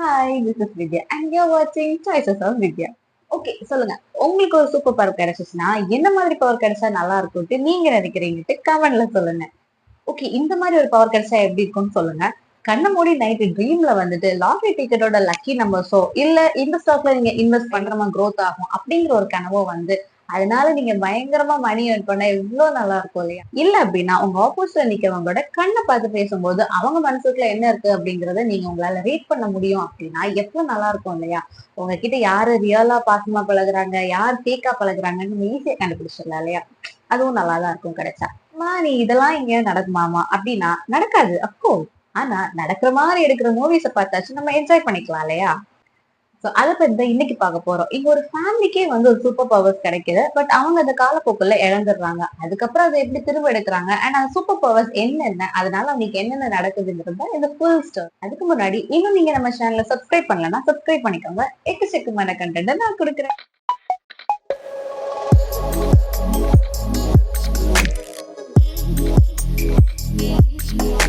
Hi, this is Vidya and you வாட்சிங் choices of Vidya. Okay, சொல்லுங்க. உங்களுக்கு ஒரு சூப்பர் பவர் கிடைச்சிச்சுன்னா என்ன மாதிரி பவர் கிடைச்சா நல்லா இருக்கும்ட்டு நீங்க நினைக்கிறீங்கட்டு கமெண்ட்ல சொல்லுங்க. ஓகே, இந்த மாதிரி ஒரு பவர் கிடைச்சா எப்படி இருக்கும்னு சொல்லுங்க. கண்ண மூடி நைட்டு ட்ரீம்ல வந்துட்டு லாட்டரி டிக்கெட்டோட லக்கி நம்பர்ஸோ இல்ல இந்த ஸ்டாக்ல நீங்க இன்வெஸ்ட் பண்றமா growth ஆகும் அப்படிங்கிற ஒரு கனவோ வந்து அதனால நீங்க பயங்கரமா மணி earn பண்ண எவ்வளவு நல்லா இருக்கும் இல்லையா? இல்ல அப்படின்னா உங்க ஆப்போசிட்ல நிக்கிறவங்களோட கண்ணை பார்த்து பேசும்போது அவங்க மனசுக்குள்ள என்ன இருக்கு அப்படிங்கறத நீங்க உங்களால ரீட் பண்ண முடியும் அப்படின்னா எவ்வளவு நல்லா இருக்கும் இல்லையா? உங்ககிட்ட யாரு ரியலா பாசமா பழகுறாங்க, யார் ஃபேக்கா பழகுறாங்கன்னு ஈஸியா கண்டுபிடிச்சிடலாம் இல்லையா? அதுவும் நல்லாதான் இருக்கும் கிடைச்சா. அம்மா நீ இதெல்லாம் எங்கேயாவது நடக்குமாமா அப்படின்னா நடக்காது அப்கோர்ஸ். ஆனா நடக்கிற மாதிரி எடுக்கிற மூவிஸ பார்த்தாச்சு நம்ம என்ஜாய் பண்ணிக்கலாம் இல்லையா? சோ அத பத்தி தான் இன்னைக்கு பார்க்க போறோம். இங்க ஒரு ஃபேமிலிக்கே வந்து ஒரு சூப்பர் பவர்ஸ் கிடைக்குது. பட் அவங்க அந்த காலப்போக்குல இழந்துடுறாங்க. அதுக்கப்புறம் அதை எப்படி திரும்ப எடுக்கிறாங்க அண்ட் அந்த சூப்பர் பவர்ஸ் என்னென்ன, அதனால அவங்களுக்கு என்னென்ன நடக்குதுங்கிறது தான் இந்த ஃபுல் ஸ்டோரி. அதுக்கு முன்னாடி இன்னும் நீங்க நம்ம சேனலை சப்ஸ்கிரைப் பண்ணலன்னா சப்ஸ்கிரைப் பண்ணிக்கோங்க. எக்கச்சக்கமான கண்டென்ட் நான் கொடுக்குறேன்.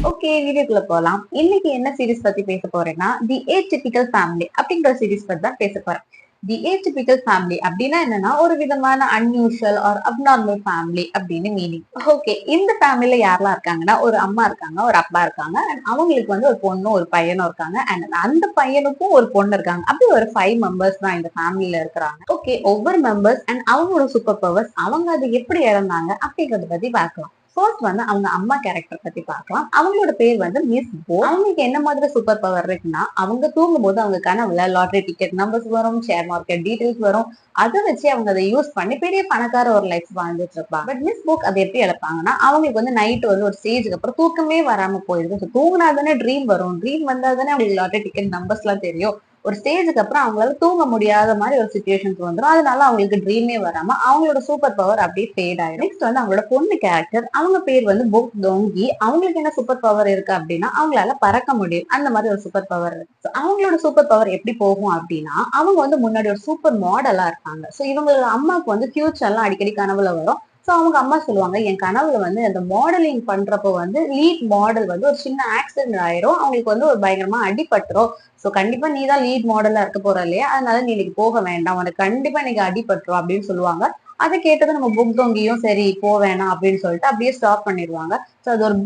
ஓகே, வீடியோக்குள்ள போலாம். இன்னைக்கு என்ன சீரிஸ் பத்தி பேச போறேன்னா தி ஏடிபிக்கல் ஃபேமிலி அப்படிங்கிற சீரிஸ் பத்தி தான் பேச போறேன். தி ஏடிபிக்கல் ஃபேமிலி அப்படின்னா என்னன்னா ஒரு விதமான அன்யூஷுவல் ஆர் அப்நார்மல் ஃபேமிலி அப்படின்னு மீனிங். ஓகே, இந்த ஃபேமிலில யாரெல்லாம் இருக்காங்கன்னா ஒரு அம்மா இருக்காங்க, ஒரு அப்பா இருக்காங்க அண்ட் அவங்களுக்கு வந்து ஒரு பொண்ணும் ஒரு பையனும் இருக்காங்க அண்ட் அந்த பையனுக்கும் ஒரு பொண்ணு இருக்காங்க. அப்படி ஒரு 5 மெம்பர்ஸ் தான் இந்த ஃபேமிலில இருக்கிறாங்க. ஓகே, ஒவ்வொரு மெம்பர்ஸ் அண்ட் அவங்களோட சூப்பர் பவர்ஸ் அவங்க அதை எப்படி இழந்தாங்க அப்படிங்கறத பத்தி பார்க்கலாம். ஃபர்ஸ்ட் வந்து அவங்க அம்மா கேரக்டர் பத்தி பார்க்கலாம். அவங்களோட பேர் வந்து மிஸ் போ. அவங்களுக்கு என்ன மாதிரி சூப்பர் பவர் இருக்குன்னா அவங்க தூங்கும் போது அவங்க கனவுல லாட்டரி டிக்கெட் நம்பர்ஸ் வரும், ஷேர் மார்க்கெட் டீடைல்ஸ் வரும். அதை வச்சு அவங்க அதை யூஸ் பண்ணி பெரிய பணக்கார ஒரு லைஃப் வாழ்ந்துட்டு இருப்பாங்க. பட் மிஸ் புக் அதை எப்படி இழப்பாங்கன்னா அவங்களுக்கு வந்து நைட் வந்து ஒரு ஸ்டேஜுக்கு அப்புறம் தூக்கமே வராம போயிருக்கு. தூங்கினா தானே ட்ரீம் வரும், ட்ரீம் வந்தா தானே அவங்களுக்கு லாட்டரி டிக்கெட் நம்பர்ஸ் எல்லாம் தெரியும். ஒரு ஸ்டேஜுக்கு அப்புறம் அவங்களால தூங்க முடியாத மாதிரி ஒரு சுச்சுவேஷன்ஸ் வந்துடும். அதனால அவங்களுக்கு ட்ரீமே வராம அவங்களோட சூப்பர் பவர் அப்படியே ஃபேட் ஆயிடும். நெக்ஸ்ட் வந்து அவங்களோட பொண்ணு கேரக்டர், அவங்க பேர் வந்து புக் டோங்கி. அவங்களுக்கு என்ன சூப்பர் பவர் இருக்கு அப்படின்னா அவங்களால பறக்க முடியும். அந்த மாதிரி ஒரு சூப்பர் பவர் இருக்கு. So, அவங்களோட சூப்பர் பவர் எப்படி போகும் அப்படின்னா அவங்க வந்து முன்னாடி ஒரு சூப்பர் மாடலா இருக்காங்க. சோ இவங்களோட அம்மாவுக்கு வந்து ஃபியூச்சர்லாம் அடிக்கடி கனவுல வரும். சோ அவங்க அம்மா சொல்லுவாங்க என் கனவுல வந்து அந்த மாடலிங் பண்றப்போ வந்து லீட் மாடல் வந்து ஒரு சின்ன ஆக்சிடென்ட் ஆயிரும், அவங்களுக்கு வந்து ஒரு பயங்கரமா அடிபட்டுரும். சோ கண்டிப்பா நீ தான் லீட் மாடலா இருக்க போற இல்லையா, அதனால நீ இன்னைக்கு போக வேண்டாம், உனக்கு கண்டிப்பா இன்னைக்கு அடிபட்டுரும் அப்படின்னு சொல்லுவாங்க. அதை கேட்டது நம்ம புக் தொங்கியும் சரி போ வேணாம் அப்படின்னு சொல்லிட்டு அப்படியே ஸ்டாப் பண்ணிடுவாங்க. ஸோ அது ஒரு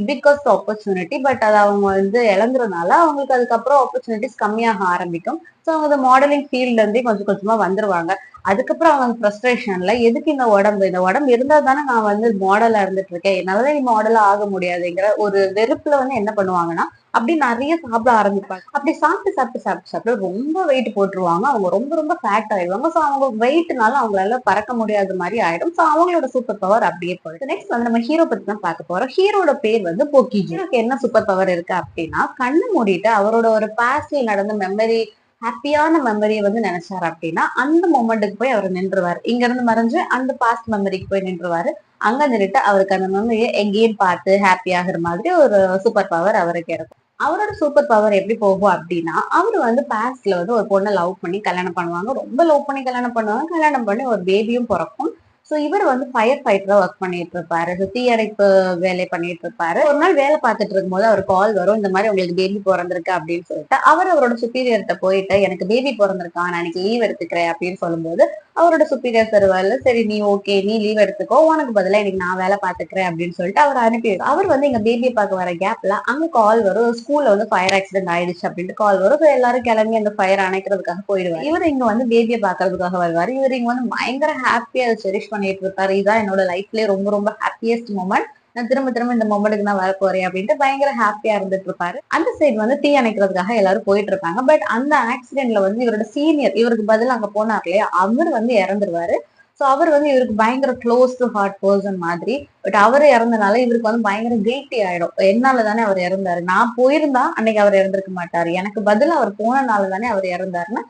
பிக்கஸ்ட் ஆப்பர்ச்சுனிட்டி. பட் அதை அவங்க வந்து இழந்துறதுனால அவங்களுக்கு அதுக்கப்புறம் ஆப்பர்ச்சுனிட்டிஸ் கம்மியாக ஆரம்பிக்கும். ஸோ அவங்க மாடலிங் ஃபீல்ட்ல இருந்தே கொஞ்சம் கொஞ்சமா வந்துருவாங்க. அதுக்கப்புறம் அவங்க ஃப்ரஸ்ட்ரேஷன்ல எதுக்கு இந்த உடம்பு இருந்தா தானே நான் வந்து மாடலா இருந்துட்டு இருக்கேன், என்னால நீ மாடலா ஆக முடியாதுங்கிற ஒரு வெறுப்புல வந்து என்ன பண்ணுவாங்கன்னா அப்படி நிறைய சாப்பிட ஆரம்பிப்பாங்க. அப்படி சாப்பிட்டு சாப்பிட்டு சாப்பிட்டு சாப்பிட்டு ரொம்ப வெயிட் போட்டுருவாங்க. அவங்க ரொம்ப ரொம்ப ஃபேட் ஆயிடுவாங்க. ஸோ அவங்க வெயிட்னால அவங்களால பறக்க முடியாத மாதிரி ஆயிடும். ஸோ அவங்களோட சூப்பர் பவர் அப்படியே போயிடும். நெக்ஸ்ட் வந்து நம்ம ஹீரோ பத்தி தான் பார்க்க போறோம். ஹீரோட பேர் வந்து போக்கிஜி. ஹீரோக்கு என்ன சூப்பர் பவர் இருக்கு அப்படின்னா கண்ணு மூடிட்டு அவரோட ஒரு பாஸ்ட்ல நடந்த மெமரி, ஹாப்பியான மெமரியை வந்து நினைச்சாரு அப்படின்னா அந்த மொமெண்ட்டுக்கு போய் அவர் நின்றுவாரு. இங்க இருந்து மறைஞ்சு அந்த பாஸ்ட் மெமரிக்கு போய் நின்றுவாரு. அங்க நின்றுட்டு அவருக்கு அந்த மெமரியை எங்கேயும் பார்த்து ஹாப்பி ஆகுற மாதிரி ஒரு சூப்பர் பவர் அவருக்கு இருக்கும். அவரோட சூப்பர் பவர் எப்படி போகும் அப்படின்னா அவரு வந்து பாஸ்ட்ல வந்து ஒரு பொண்ணை லவ் பண்ணி கல்யாணம் பண்ணுவாங்க. ரொம்ப லவ் பண்ணி கல்யாணம் பண்ணுவாங்க. கல்யாணம் பண்ணி ஒரு பேபியும் பிறக்கும். சோ இவர் வந்து ஃபயர் ஃபைட்டரா ஒர்க் பண்ணிட்டு இருப்பாரு. தீயணைப்பு வேலை பண்ணிட்டு இருப்பாரு. ஒரு நாள் வேலை பார்த்துட்டு இருக்கும்போது அவர் கால் வரும், இந்த மாதிரி உங்களுக்கு பேபி பிறந்திருக்கு அப்படின்னு சொல்லிட்டு. அவரோட சுப்பீரியர்கிட்ட போயிட்டு எனக்கு பேபி பிறந்திருக்கான், நான் எனக்கு லீவ் எடுத்துக்கிறேன் அப்படின்னு சொல்லும்போது அவரோட சுப்பீரியர் தருவாரு, சரி நீ ஓகே நீ லீவ் எடுத்துக்கோ, உனக்கு பதிலா இன்னைக்கு நான் வேலை பார்த்துக்கிறேன் அப்படின்னு சொல்லிட்டு அவர் அனுப்பி அவர் வந்து எங்க பேபியை பார்க்க வர கேப்ல அங்க கால் வரும், ஸ்கூல்ல வந்து ஃபயர் ஆக்சிடென்ட் ஆயிடுச்சு அப்படின்ட்டு கால் வரும். எல்லாரும் கிளம்பி அந்த ஃபயர் அணைக்கிறதுக்காக போயிடுவாரு. இவர் இங்க வந்து பேபியை பாக்குறதுக்காக வருவாரு. இவர் இங்க வந்து பயங்கர ஹாப்பியா செரிஷ் பண்ணிட்டு இருப்பாரு. இதான் என்னோட லைஃப்லயே ரொம்ப ரொம்ப ஹாப்பியஸ்ட் மூமெண்ட், நான் திரும்ப திரும்ப இந்த மொமெண்ட்டுக்கு நான் வர போறேன் அப்படின்ட்டு பயங்கர ஹாப்பியா இருந்துட்டு இருப்பாரு. அந்த சைடு வந்து தீ அணைக்கிறதுக்காக எல்லாரும் போயிட்டு இருப்பாங்க. பட் அந்த ஆக்சிடென்ட்ல வந்து இவரோட சீனியர், இவருக்கு பதில் அங்க போனார் இல்லையா, அவர் வந்து இறந்துருவாரு. சோ அவர் வந்து இவருக்கு பயங்கர க்ளோஸ் டு ஹார்ட் பர்சன் மாதிரி. பட் அவரு இறந்தனால இவருக்கு வந்து பயங்கர கில்ட்டி ஆயிடும். என்னால தானே அவர் இறந்தாரு, நான் போயிருந்தா அன்னைக்கு அவர் இறந்திருக்க மாட்டாரு, எனக்கு பதில் அவர் போனனால தானே அவர் இறந்தாருன்னு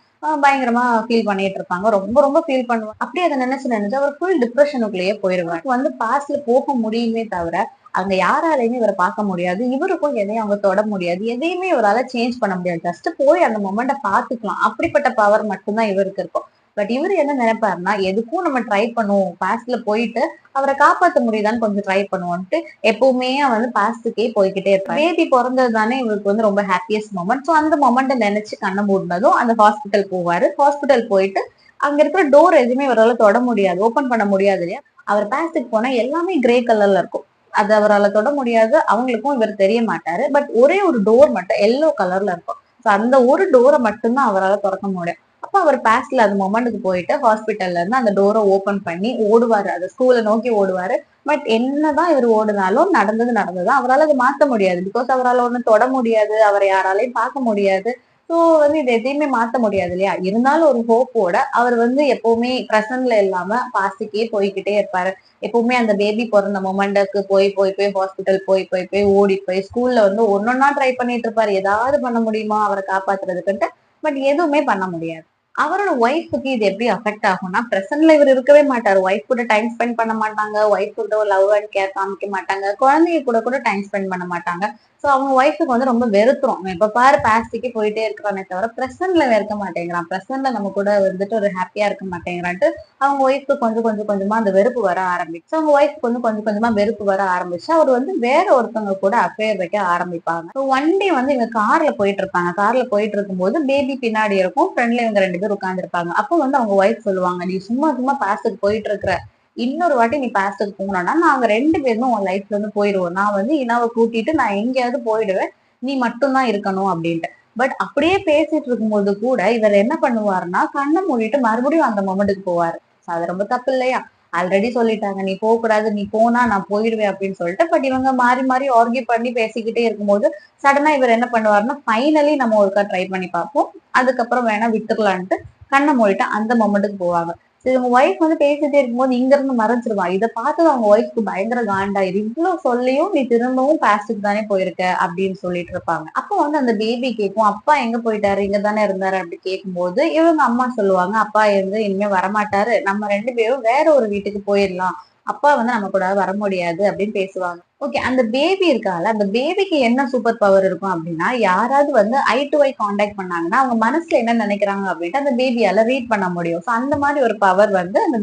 பயங்கரமா ஃபீல் பண்ணிட்டு இருப்பாங்க. ரொம்ப ரொம்ப ஃபீல் பண்ணுவாங்க. அப்படியே அதை நினைச்சு நினைச்சு அவர் ஃபுல் டிப்ரெஷனுக்குள்ளேயே போயிருவாரு. வந்து பாஸ்ட்ல போக முடியுமே தவிர அங்க யாராலையுமே இவரை பார்க்க முடியாது. இவருக்கும் எதையும் அவங்க தொட முடியாது. எதையுமே இவரால சேஞ்ச் பண்ண முடியாது. ஜஸ்ட் போய் அந்த மொமெண்ட்டை பார்த்துக்கலாம். அப்படிப்பட்ட பவர் மட்டும்தான் இவருக்கு இருக்கும். பட் இவரு என்ன நினைப்பாருன்னா, எதுக்கும் நம்ம ட்ரை பண்ணுவோம். பாஸ்ட்ல போயிட்டு அவர காப்பாத்த முடியுதான்னு கொஞ்சம் ட்ரை பண்ணுவோம்ன்ட்டு எப்பவுமே வந்து பாஸ்ட்டுக்கே போய்க்கிட்டே இருப்பாரு. பேபி பொறந்தது தானே இவருக்கு வந்து ரொம்ப ஹாப்பியஸ்ட் மொமெண்ட். சோ அந்த மொமெண்ட்ட நெனச்சு கண்ண மூடுனதும் அந்த ஹாஸ்பிட்டல் போவாரு. ஹாஸ்பிட்டல் போயிட்டு அங்க இருக்கிற டோர் எதுவுமே இவரால தொட முடியாது. ஓப்பன் பண்ண முடியாது இல்லையா? அவர் பாஸ்ட்டுக்கு போனா எல்லாமே கிரே கலர்ல இருக்கும். அது அவரால தொட முடியாது. அவங்களுக்கும் இவர் தெரிய மாட்டாரு. பட் ஒரே ஒரு டோர் மட்டும் எல்லோ கலர்ல இருக்கும். சோ அந்த ஒரு டோர மட்டும் தான் அவரால தொறக்க முடியும். அப்ப அவர் பாஸ்ட்ல அந்த மொமெண்ட்க்கு போயிட்டு ஹாஸ்பிட்டல்ல இருந்து அந்த டோர ஓபன் பண்ணி ஓடுவாரு. அந்த ஸ்கூல நோக்கி ஓடுவாரு. பட் என்னதான் இவர் ஓடுனாலும் நடந்தது நடந்தது. அவரால அத மாத்த முடியாது. பிகாஸ் அவரால ஒண்ணும் தொட முடியாது. அவர யாராலயும் பார்க்க முடியாது. சோ வந்து இது எதையுமே மாத்த முடியாது இல்லையா? இருந்தாலும் ஒரு ஹோப்போட அவர் வந்து எப்பவுமே பிரசன்ட்ல இல்லாம பாஸ்டுக்கே போய்க்கிட்டே இருப்பாரு. எப்பவுமே அந்த பேபி பொறந்த மொமெண்ட்க்கு போய் ஹாஸ்பிட்டல் போய் ஓடி போய் ஸ்கூல்ல வந்து ஒன்னொன்னா ட்ரை பண்ணிட்டு இருப்பாரு. ஏதாவது பண்ண முடியுமா அவர காப்பாத்துறதுக்குன்ட்டு. பட் எதுவுமே பண்ண முடியாது. அவரோட ஒய்ஃப்க்கு இது எப்படி அஃபெக்ட் ஆகும்னா, பிரசன்ட்ல இவர் இருக்கவே மாட்டாரு. ஒய்ஃப் கூட டைம் ஸ்பெண்ட் பண்ண மாட்டாங்க. ஒய்ஃப் கூட ஒரு லவ் அண்ட் கேர் காமிக்க மாட்டாங்க. குழந்தைங்க கூட கூட டைம் ஸ்பெண்ட் பண்ண மாட்டாங்க. சோ அவங்க ஒய்ஃப்க்கு வந்து ரொம்ப வெறுத்துரும். எப்ப பாரு பாஸ்டுக்கே போயிட்டே இருக்கிறானே தவிர, பிரசன்ட்ல இருக்க மாட்டேங்கிறான். பிரசன்ட்ல நம்ம கூட வந்துட்டு ஒரு ஹாப்பியா இருக்க மாட்டேங்கிறான்ட்டு அவங்க ஒய்ஃப்க்கு கொஞ்சமா அந்த வெறுப்பு வர ஆரம்பிச்சு. அவங்க ஒய்ஃப்க்கு வந்து கொஞ்சமா வெறுப்பு வர ஆரம்பிச்சு. அவர் வந்து வேற ஒருத்தவங்க கூட அஃபேர் வைக்க ஆரம்பிப்பாங்க. ஒன் டே வந்து இவங்க கார்ல போயிட்டு இருப்பாங்க. கார்ல போயிட்டு இருக்கும்போது பேபி பின்னாடி இருக்கும். ஃப்ரண்ட்ல இவங்க 2 பேர் உட்கார்ந்திருப்பாங்க. அப்போ வந்து அவங்க ஒய்ஃப் சொல்லுவாங்க, "நீ சும்மா பாஸ்டுக்கு போயிட்டு இருக்கிற. இன்னொரு வாட்டி நீ பாஸ்டுக்கு போனோம்னா, நாங்க 2 பேருமே உன் லைஃப்ல இருந்து போயிருவோம். நான் வந்து இனாவ கூட்டிட்டு நான் எங்கேயாவது போயிடுவேன். நீ மட்டும் தான் இருக்கணும்" அப்படின்ட்டு. பட் அப்படியே பேசிட்டு இருக்கும்போது கூட இவர் என்ன பண்ணுவாருன்னா, கண்ண மூடிட்டு மறுபடியும் அந்த மொமெண்ட்க்கு போவாரு. அது ரொம்ப தப்பு இல்லையா? ஆல்ரெடி சொல்லிட்டாங்க, "நீ போக்கூடாது. நீ போனா நான் போயிடுவேன்" அப்படின்னு சொல்லிட்டு. பட் இவங்க மாறி மாறி ஆர்கியூ பண்ணி பேசிக்கிட்டே இருக்கும்போது, சடனா இவர் என்ன பண்ணுவாருன்னா, ஃபைனலி நம்ம ஒருக்கா ட்ரை பண்ணி பார்ப்போம். அதுக்கப்புறம் வேணா விட்டுக்கலான்ட்டு கண்ண மூடிட்டு அந்த மொமெண்ட்க்கு போவாங்க. சரி உங்க ஒய்ஃப் வந்து பேசிட்டே இருக்கும்போது இங்க இருந்து மறைஞ்சிருவா. இத பார்த்தது அவங்க ஒய்ஃப்க்கு பயங்கர காண்டாயிரும். இவ்ளோ சொல்லியும் நீ திரும்பவும் பாஸ்டுக்கு தானே போயிருக்க அப்படின்னு சொல்லிட்டு இருப்பாங்க. அப்போ வந்து அந்த பேபி கேட்கும், அப்பா எங்க போயிட்டாரு? இங்க தானே இருந்தாரு அப்படி கேட்கும்போது, இவங்க அம்மா சொல்லுவாங்க, அப்பா வந்து இனிமே வரமாட்டாரு. நம்ம 2 பேரும் வேற ஒரு வீட்டுக்கு போயிரலாம். அப்பா வந்து நம்ம கூட வர முடியாது அப்படின்னு பேசுவாங்க. ஓகே. அந்த பேபி இருக்கால, அந்த பேபிக்கு என்ன சூப்பர் பவர் இருக்கும் அப்படின்னா, யாராவது வந்து ஐ டு ஐ கான்டாக்ட் பண்ணாங்கன்னா, அவங்க மனசுல என்ன நினைக்கிறாங்க அப்படின்ட்டு அந்த பேபியால ரீட் பண்ண முடியும். சோ அந்த மாதிரி ஒரு பவர் வந்து அந்த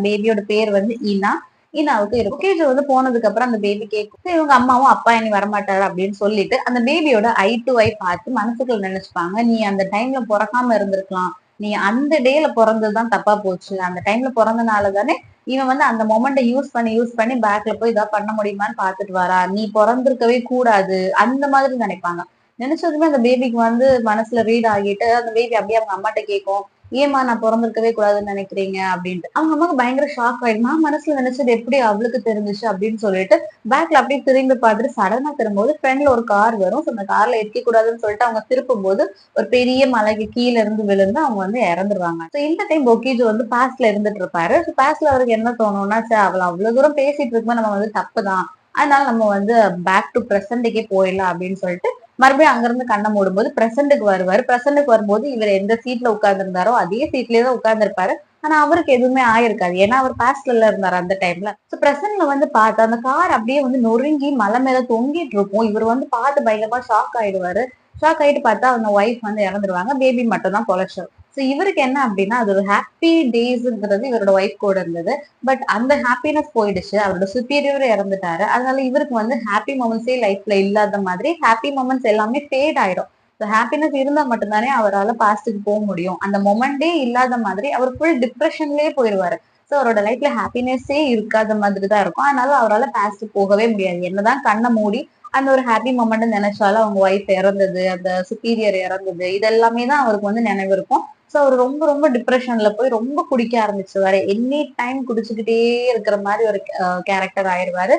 பேபியோட பேர் வந்து ஈனா. ஈனாவுக்கு இருக்கும். ஓகே வந்து போனதுக்கு அப்புறம் அந்த பேபி கேட்கும். சரி, இவங்க அம்மாவும் அப்பா இனி வரமாட்டாரு அப்படின்னு சொல்லிட்டு அந்த பேபியோட ஐ டு ஐ பார்த்து மனசுக்குள்ள நினைச்சுப்பாங்க. நீ அந்த டைம்ல பொறக்காம இருந்திருக்கலாம். நீ அந்த டேல பொறந்ததுதான் தப்பா போச்சு. அந்த டைம்ல பொறந்தனால தானே இவன் வந்து அந்த மொமெண்ட்ட யூஸ் பண்ணி பேக்ல போய் ஏதாவது பண்ண முடியுமான்னு பாத்துட்டு வரா. நீ பொறந்திருக்கவே கூடாது. அந்த மாதிரி நினைப்பாங்க. நினைச்சதுமே அந்த பேபிக்கு வந்து மனசுல ரீட் ஆகிட்டு அந்த பேபி அப்படியே அவங்க அம்மாட்ட கேட்கும். ஏம்மா நான் பொறந்திருக்கவே கூடாதுன்னு நினைக்கிறீங்க அப்படின்ட்டு. அவங்க அம்மாவுக்கு பயங்கர ஷாக் ஆயிடும். நான் மனசுல நினைச்சது எப்படி அவளுக்கு தெரிஞ்சுச்சு அப்படின்னு சொல்லிட்டு பேக்ல அப்படியே திரும்பி பார்த்துட்டு சடனா திரும்பும்போது ஃப்ரெண்ட்ல ஒரு கார் வரும். சோ அந்த கார்ல இருக்க கூடாதுன்னு சொல்லிட்டு அவங்க திருப்பும்போது ஒரு பெரிய மலைக்கு கீழ இருந்து விழுந்து அவங்க வந்து இறந்துருவாங்க. சோ இந்த டைம் பொக்கீஜோ வந்து பாஸ்ட்ல இருந்துட்டு இருப்பாரு. சோ பாஸ்ட்ல அவருக்கு என்ன தோணும்னா, சே அவள அவ்வளவு தூரம் பேசிட்டு இருக்கும்போது நம்ம வந்து தப்புதான். அதனால நம்ம வந்து பேக் டு பிரசன்ட்க்கே போயிடலாம் அப்படின்னு சொல்லிட்டு மறுபடியும் அங்கிருந்து கண்ண மூடும்போது பிரசன்ட்க்கு வருவாரு. பிரசன்ட்க்கு வரும்போது இவர் எந்த சீட்ல உட்கார்ந்து இருந்தாரோ அதே சீட்லயே தான் உட்கார்ந்திருப்பாரு. ஆனா அவருக்கு எதுவுமே ஆயிருக்காது. ஏன்னா அவர் பாஸ்ட்ல இருந்தாரு அந்த டைம்ல. சோ பிரசன்ட்ல வந்து பார்த்து அந்த கார் அப்படியே வந்து நொறுங்கி மலை மேல தொங்கிட்டு இருக்கும். இவர் வந்து பார்த்து பயங்கரமா ஷாக் ஆயிடுவாரு. ஷாக் ஆயிட்டு பார்த்தா அவங்க ஒய்ஃப் வந்து இறந்துருவாங்க. பேபி மட்டும் தான் பொழைச்சோம். சோ இவருக்கு என்ன அப்படின்னா, அது ஒரு ஹாப்பி டேஸ்ங்கிறது இவரோட ஒய்ஃப் கூட இருந்தது. பட் அந்த ஹாப்பினஸ் போயிடுச்சு. அவரோட சுப்பீரியர் இறந்துட்டாரு. அதனால இவருக்கு வந்து ஹாப்பி மொமெண்ட்ஸே லைஃப்ல இல்லாத மாதிரி ஹாப்பி மொமெண்ட்ஸ் எல்லாமே ஃபேட் ஆயிடும். ஹாப்பினஸ் இருந்தா மட்டும் தானே அவரால பாஸ்டுக்கு போக முடியும். அந்த மொமெண்டே இல்லாத மாதிரி அவர் ஃபுல் டிப்ரெஷன்லயே போயிருவாரு. சோ அவரோட லைஃப்ல ஹாப்பினஸே இருக்காத மாதிரி தான் இருக்கும். அதனால அவரால பாஸ்டுக்கு போகவே முடியாது. என்னதான் கண்ண மூடி அந்த ஒரு ஹாப்பி மொமெண்ட் நினைச்சாலும் அவங்க ஒய்ஃப் இறந்தது, அந்த சுப்பீரியர் இறந்தது, இதெல்லாமே தான் அவருக்கு வந்து நினைவு இருக்கும். சோ அவரு ரொம்ப ரொம்ப டிப்ரெஷன்ல போய் ரொம்ப குடிக்க ஆரம்பிச்சுருவாரு. எனி டைம் குடிச்சுக்கிட்டே இருக்கிற மாதிரி ஒரு கேரக்டர் ஆயிருவாரு.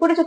குடிச்சு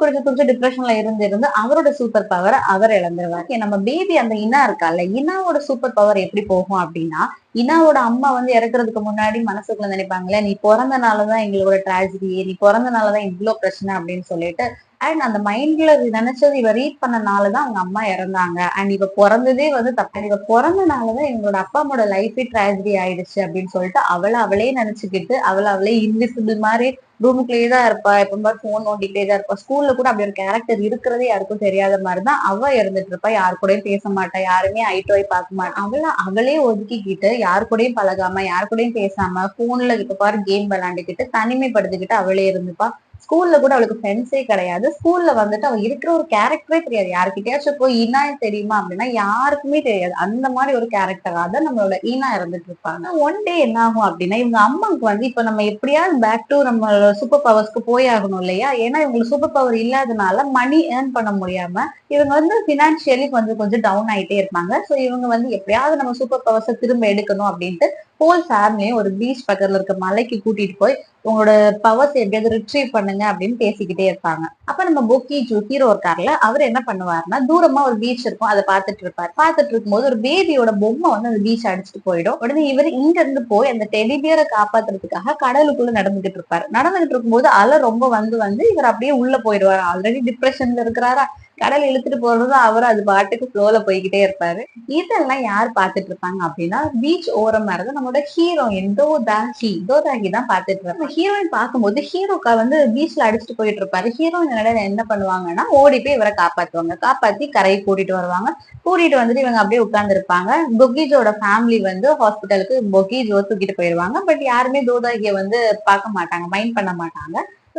டிப்ரெஷன்ல இருந்து அவரோட சூப்பர் பவர அவர் இழந்துருவாரு. Okay, நம்ம பேபி அந்த இனா இருக்கால்ல, இனாவோட சூப்பர் பவர் எப்படி போகும் அப்படின்னா, இனாவோட அம்மா வந்து இறக்குறதுக்கு முன்னாடி மனசுக்குள்ள நினைப்பாங்கல்ல, நீ பிறந்தனாலதான் எங்களோட ட்ராஜடி, நீ பிறந்தனாலதான் இவ்ளோ பிரச்சனை அப்படின்னு சொல்லிட்டு. அண்ட் அந்த மைண்ட்ல நினைச்சது இவ ரீட் பண்ணனாலதான் அவங்க அம்மா இறந்தாங்க. அண்ட் இவ பிறந்ததே வந்து தப்பு. இவ பிறந்தனாலதான் எங்களோட அப்பா அம்மாவோட லைஃபே ட்ராஜடி ஆயிடுச்சு அப்படின்னு சொல்லிட்டு அவளே நினைச்சுக்கிட்டு அவளே இன்விசிபிள் மாதிரி ரூமுக்குள்ளேயே தான் இருப்பா, எப்ப போன் நோண்டிக்கிட்டே தான் இருப்பா. ஸ்கூல்ல கூட அப்படி ஒரு கேரக்டர் இருக்கிறதே யாருக்கும் தெரியாத மாதிரிதான் அவ இருந்துட்டு இருப்பா. யாரு கூடயும் பேச மாட்டா, யாருமே ஐ டு ஐ பார்க்க மாட்டா. அவளே ஒதுக்கிக்கிட்டு யாரு கூடயும் பழகாம, யாரு கூடயும் பேசாம, போன்ல இப்ப பாரு கேம் விளையாண்டுக்கிட்டு தனிமைப்படுத்திக்கிட்டு அவளே இருந்துப்பா. ஸ்கூல்ல கூட அவளுக்கு ஃப்ரெண்ட்ஸே கிடையாது. ஸ்கூல்ல வந்துட்டு அவ இருக்கிற ஒரு கேரக்டரே தெரியாது. யாருக்கிட்டயாச்சும் போய் ஈனா தெரியுமா அப்படின்னா யாருக்குமே தெரியாது. அந்த மாதிரி ஒரு கேரக்டரா தான் நம்மளோட ஈனா இருந்துட்டு இருப்பாங்க. ஒன் டே என்ன ஆகும் அப்படின்னா இவங்க அம்மாவுக்கு வந்து இப்ப நம்ம எப்படியாவது பேக் டு நம்ம சூப்பர் பவர்ஸ்க்கு போய் ஆகணும் இல்லையா? ஏன்னா இவங்களுக்கு சூப்பர் பவர் இல்லாதனால மணி ஏர்ன் பண்ண முடியாம இவங்க வந்து பினான்சியலி கொஞ்சம் கொஞ்சம் டவுன் ஆயிட்டே இருப்பாங்க. சோ இவங்க வந்து எப்படியாவது நம்ம சூப்பர் பவர்ஸை திரும்ப எடுக்கணும் அப்படின்ட்டு ஹோல் ஃபேமிலியும் ஒரு பீச் பக்கத்துல இருக்க மலைக்கு கூட்டிட்டு போய் உங்களோட பவர்ஸ் எப்படியாவது ரிட்ரீவ் பண்ணுங்க அப்படின்னு பேசிக்கிட்டே இருப்பாங்க. அப்ப நம்ம பொக்கிஜு ஹீரோ இருக்காருல, அவர் என்ன பண்ணுவாருன்னா தூரமா ஒரு பீச் இருக்கும், அதை பார்த்துட்டு இருப்பாரு. பார்த்துட்டு இருக்கும்போது ஒரு பேபியோட பொம்மை வந்து அந்த பீச் அடிச்சுட்டு போயிடும். உடனே இவர் இங்க இருந்து போய் அந்த டெடி பியரை காப்பாத்துறதுக்காக கடலுக்குள்ள நடந்துகிட்டு இருப்பாரு. நடந்துகிட்டு இருக்கும்போது அலை ரொம்ப வந்து வந்து இவர் அப்படியே உள்ள போயிடுவாரு. ஆல்ரெடி டிப்ரெஷன்ல இருக்கிறாரா, கடல் இழுத்துட்டு போறது அவர் அது பாட்டுக்கு ஃப்ளோல போய்கிட்டே இருப்பாரு. இதெல்லாம் யார் பாத்துட்டு இருப்பாங்க அப்படின்னா பீச் ஓரமா இருந்து நம்மளோட ஹீரோயின் தோதாகி தான் பாத்துட்டு இருப்பாங்க. ஹீரோயின் பார்க்கும்போது ஹீரோக்கா வந்து பீச்ல அடிச்சுட்டு போயிட்டு இருப்பாரு. ஹீரோயின் என்ன பண்ணுவாங்கன்னா ஓடி போய் இவரை காப்பாத்துவாங்க. காப்பாத்தி கரையை கூட்டிட்டு வருவாங்க. கூட்டிட்டு வந்துட்டு இவங்க அப்படியே உட்கார்ந்து இருப்பாங்க. பொக்கீஜோட ஃபேமிலி வந்து ஹாஸ்பிட்டலுக்கு பொக்கீஜோ தூக்கிட்டு போயிருவாங்க. பட் யாருமே தோதாகிய வந்து பார்க்க மாட்டாங்க, மைண்ட் பண்ண மாட்டாங்க.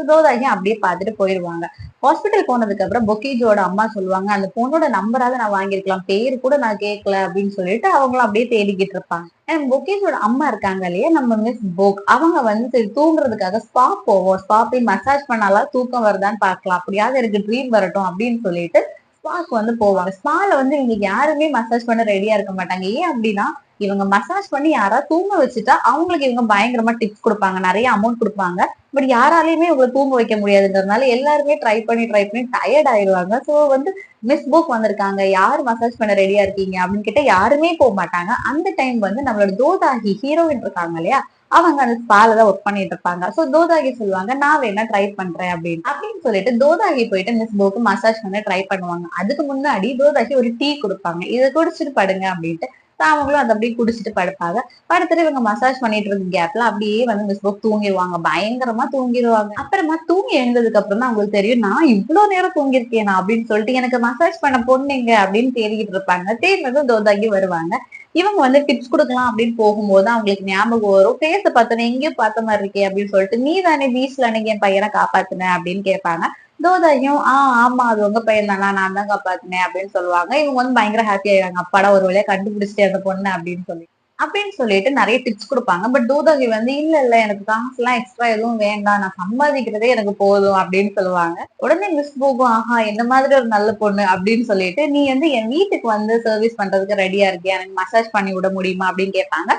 தோதாகி அப்படியே பார்த்துட்டு போயிருவாங்க. ஹாஸ்பிட்டல் போனதுக்கு அப்புறம் பொக்கீஜோட அம்மா சொல்லுவாங்க, அந்த பொண்ணோட நம்பராவது நான் வாங்கியிருக்கலாம், பேரு கூட நான் கேட்கல அப்படின்னு சொல்லிட்டு அவங்களும் அப்படியே தேடிக்கிட்டு இருப்பாங்க. பொக்கீஜோட அம்மா இருக்காங்க இல்லையா, நம்ம மிஸ் போக், அவங்க வந்து சரி தூங்குறதுக்காக ஸ்பா போவோம், ஸ்பா போய் மசாஜ் பண்ணாலாம் தூக்கம் வருதான்னு பார்க்கலாம், அப்படியாவது எனக்கு ட்ரீம் வரட்டும் அப்படின்னு சொல்லிட்டு ஸ்பாக்கு வந்து போவாங்க. ஸ்பால வந்து இவங்க யாருமே மசாஜ் பண்ண ரெடியா இருக்க மாட்டாங்க. ஏன் அப்படின்னா இவங்க மசாஜ் பண்ணி யாராவது தூங்க வச்சுட்டா அவங்களுக்கு இவங்க பயங்கரமா டிப்ஸ் கொடுப்பாங்க, நிறைய அமௌண்ட் கொடுப்பாங்க. பட் யாராலையுமே இவங்களை தூங்க வைக்க முடியாதுன்றதுனால எல்லாருமே ட்ரை பண்ணி டயர்ட் ஆயிடுவாங்க. சோ வந்து மிஸ் புக் வந்திருக்காங்க, யார் மசாஜ் பண்ண ரெடியா இருக்கீங்க அப்படின்னு கிட்ட யாருமே போக மாட்டாங்க. அந்த டைம் வந்து நம்மளோட தோதாகி ஹீரோயின் இருக்காங்க இல்லையா, அவங்க அந்த ஸ்பால தான் ஒர்க் பண்ணிட்டு இருப்பாங்க. சோ தோதாகி சொல்லுவாங்க, நான் வேணா ட்ரை பண்றேன் அப்படின்னு சொல்லிட்டு தோதாகி போயிட்டு மிஸ் போக்கு மசாஜ் பண்ண ட்ரை பண்ணுவாங்க. அதுக்கு முன்னாடி தோதாகி ஒரு டீ கொடுப்பாங்க, இதை குடிச்சிட்டு படுங்க அப்படின்ட்டு. அவங்களும் அதை அப்படியே குடிச்சிட்டு படுப்பாங்க. படுத்துட்டு இவங்க மசாஜ் பண்ணிட்டு இருக்க கேப்ல அப்படியே வந்து மிஸ் புக் தூங்கிடுவாங்க, பயங்கரமா தூங்கிடுவாங்க. அப்புறமா தூங்கி எழுந்ததுக்கு அப்புறம் தான் அவங்களுக்கு தெரியும், நான் இவ்வளவு நேரம் தூங்கிருக்கேனா அப்படின்னு சொல்லிட்டு எனக்கு மசாஜ் பண்ண பொண்ணுங்க அப்படின்னு தேடிக்கிட்டு இருப்பாங்க. தேடினதும் தோதாகி வருவாங்க. இவங்க வந்து டிப்ஸ் கொடுக்கலாம் அப்படின்னு போகும்போது அவங்களுக்கு ஞாபகம் வரும், பேச பார்த்தோன்னே எங்கேயோ பார்த்த மாதிரி இருக்கே அப்படின்னு சொல்லிட்டு, நீ தானே பீச்ல அன்னைக்கு என் பையனை காப்பாத்துன அப்படின்னு கேட்பாங்க. தோதாயும் ஆமா அது உங்க பையன் தானா, நான் தான் காப்பாத்தினேன் அப்படின்னு சொல்லுவாங்க. இவங்க வந்து பயங்கர ஹாப்பி ஆயிடுறாங்க, அப்பாடா ஒரு வழியா கண்டுபிடிச்சிட்டே அந்த பொண்ணு அப்படின்னு சொல்லிட்டு நிறைய டிப்ஸ் கொடுப்பாங்க. பட் தூதகி வந்து இல்ல இல்ல எனக்கு காசு எல்லாம் எக்ஸ்ட்ரா எதுவும் வேண்டாம், நான் சம்பாதிக்கிறதே எனக்கு போதும் அப்படின்னு சொல்லுவாங்க. உடனே மிஸ் போகும், ஆஹா என்ன மாதிரி ஒரு நல்ல பொண்ணு அப்படின்னு சொல்லிட்டு, நீ வந்து என் வீட்டுக்கு வந்து சர்வீஸ் பண்றதுக்கு ரெடியா இருக்கியா, எனக்கு மசாஜ் பண்ணி விட முடியுமா அப்படின்னு கேட்பாங்க.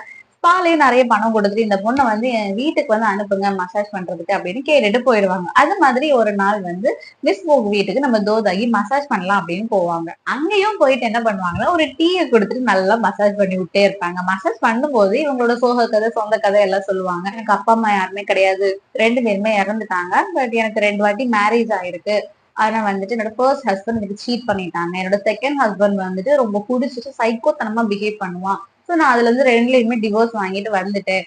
ஸ்பாலே நிறைய பணம் கொடுத்துட்டு இந்த பொண்ணை வந்து என் வீட்டுக்கு வந்து அனுப்புங்க மசாஜ் பண்றதுக்கு அப்படின்னு கேட்டுட்டு போயிடுவாங்க. அது மாதிரி ஒரு நாள் வந்து மிஸ் போக் வீட்டுக்கு நம்ம தோதாகி மசாஜ் பண்ணலாம் அப்படின்னு போவாங்க. அங்கேயும் போயிட்டு என்ன பண்ணுவாங்கன்னா ஒரு டீயை கொடுத்துட்டு நல்லா மசாஜ் பண்ணி விட்டே இருப்பாங்க. மசாஜ் பண்ணும்போது இவங்களோட சோக கதை சொந்த கதை எல்லாம் சொல்லுவாங்க. எனக்கு அப்பா அம்மா யாருமே கிடையாது, 2 பேருமே இறந்துட்டாங்க, பட் எனக்கு 2 வாட்டி மேரேஜ் ஆயிருக்கு. ஆனா வந்துட்டு என்னோட ஃபர்ஸ்ட் ஹஸ்பண்ட் எனக்கு சீட் பண்ணிட்டாங்க, என்னோட செகண்ட் ஹஸ்பண்ட் வந்துட்டு ரொம்ப குடிச்சிட்டு சைக்கோத்தனமா பிஹேவ் பண்ணுவான். சோ நான் அதுல இருந்து 2லயுமே டிவோர்ஸ் வாங்கிட்டு வந்துட்டேன்.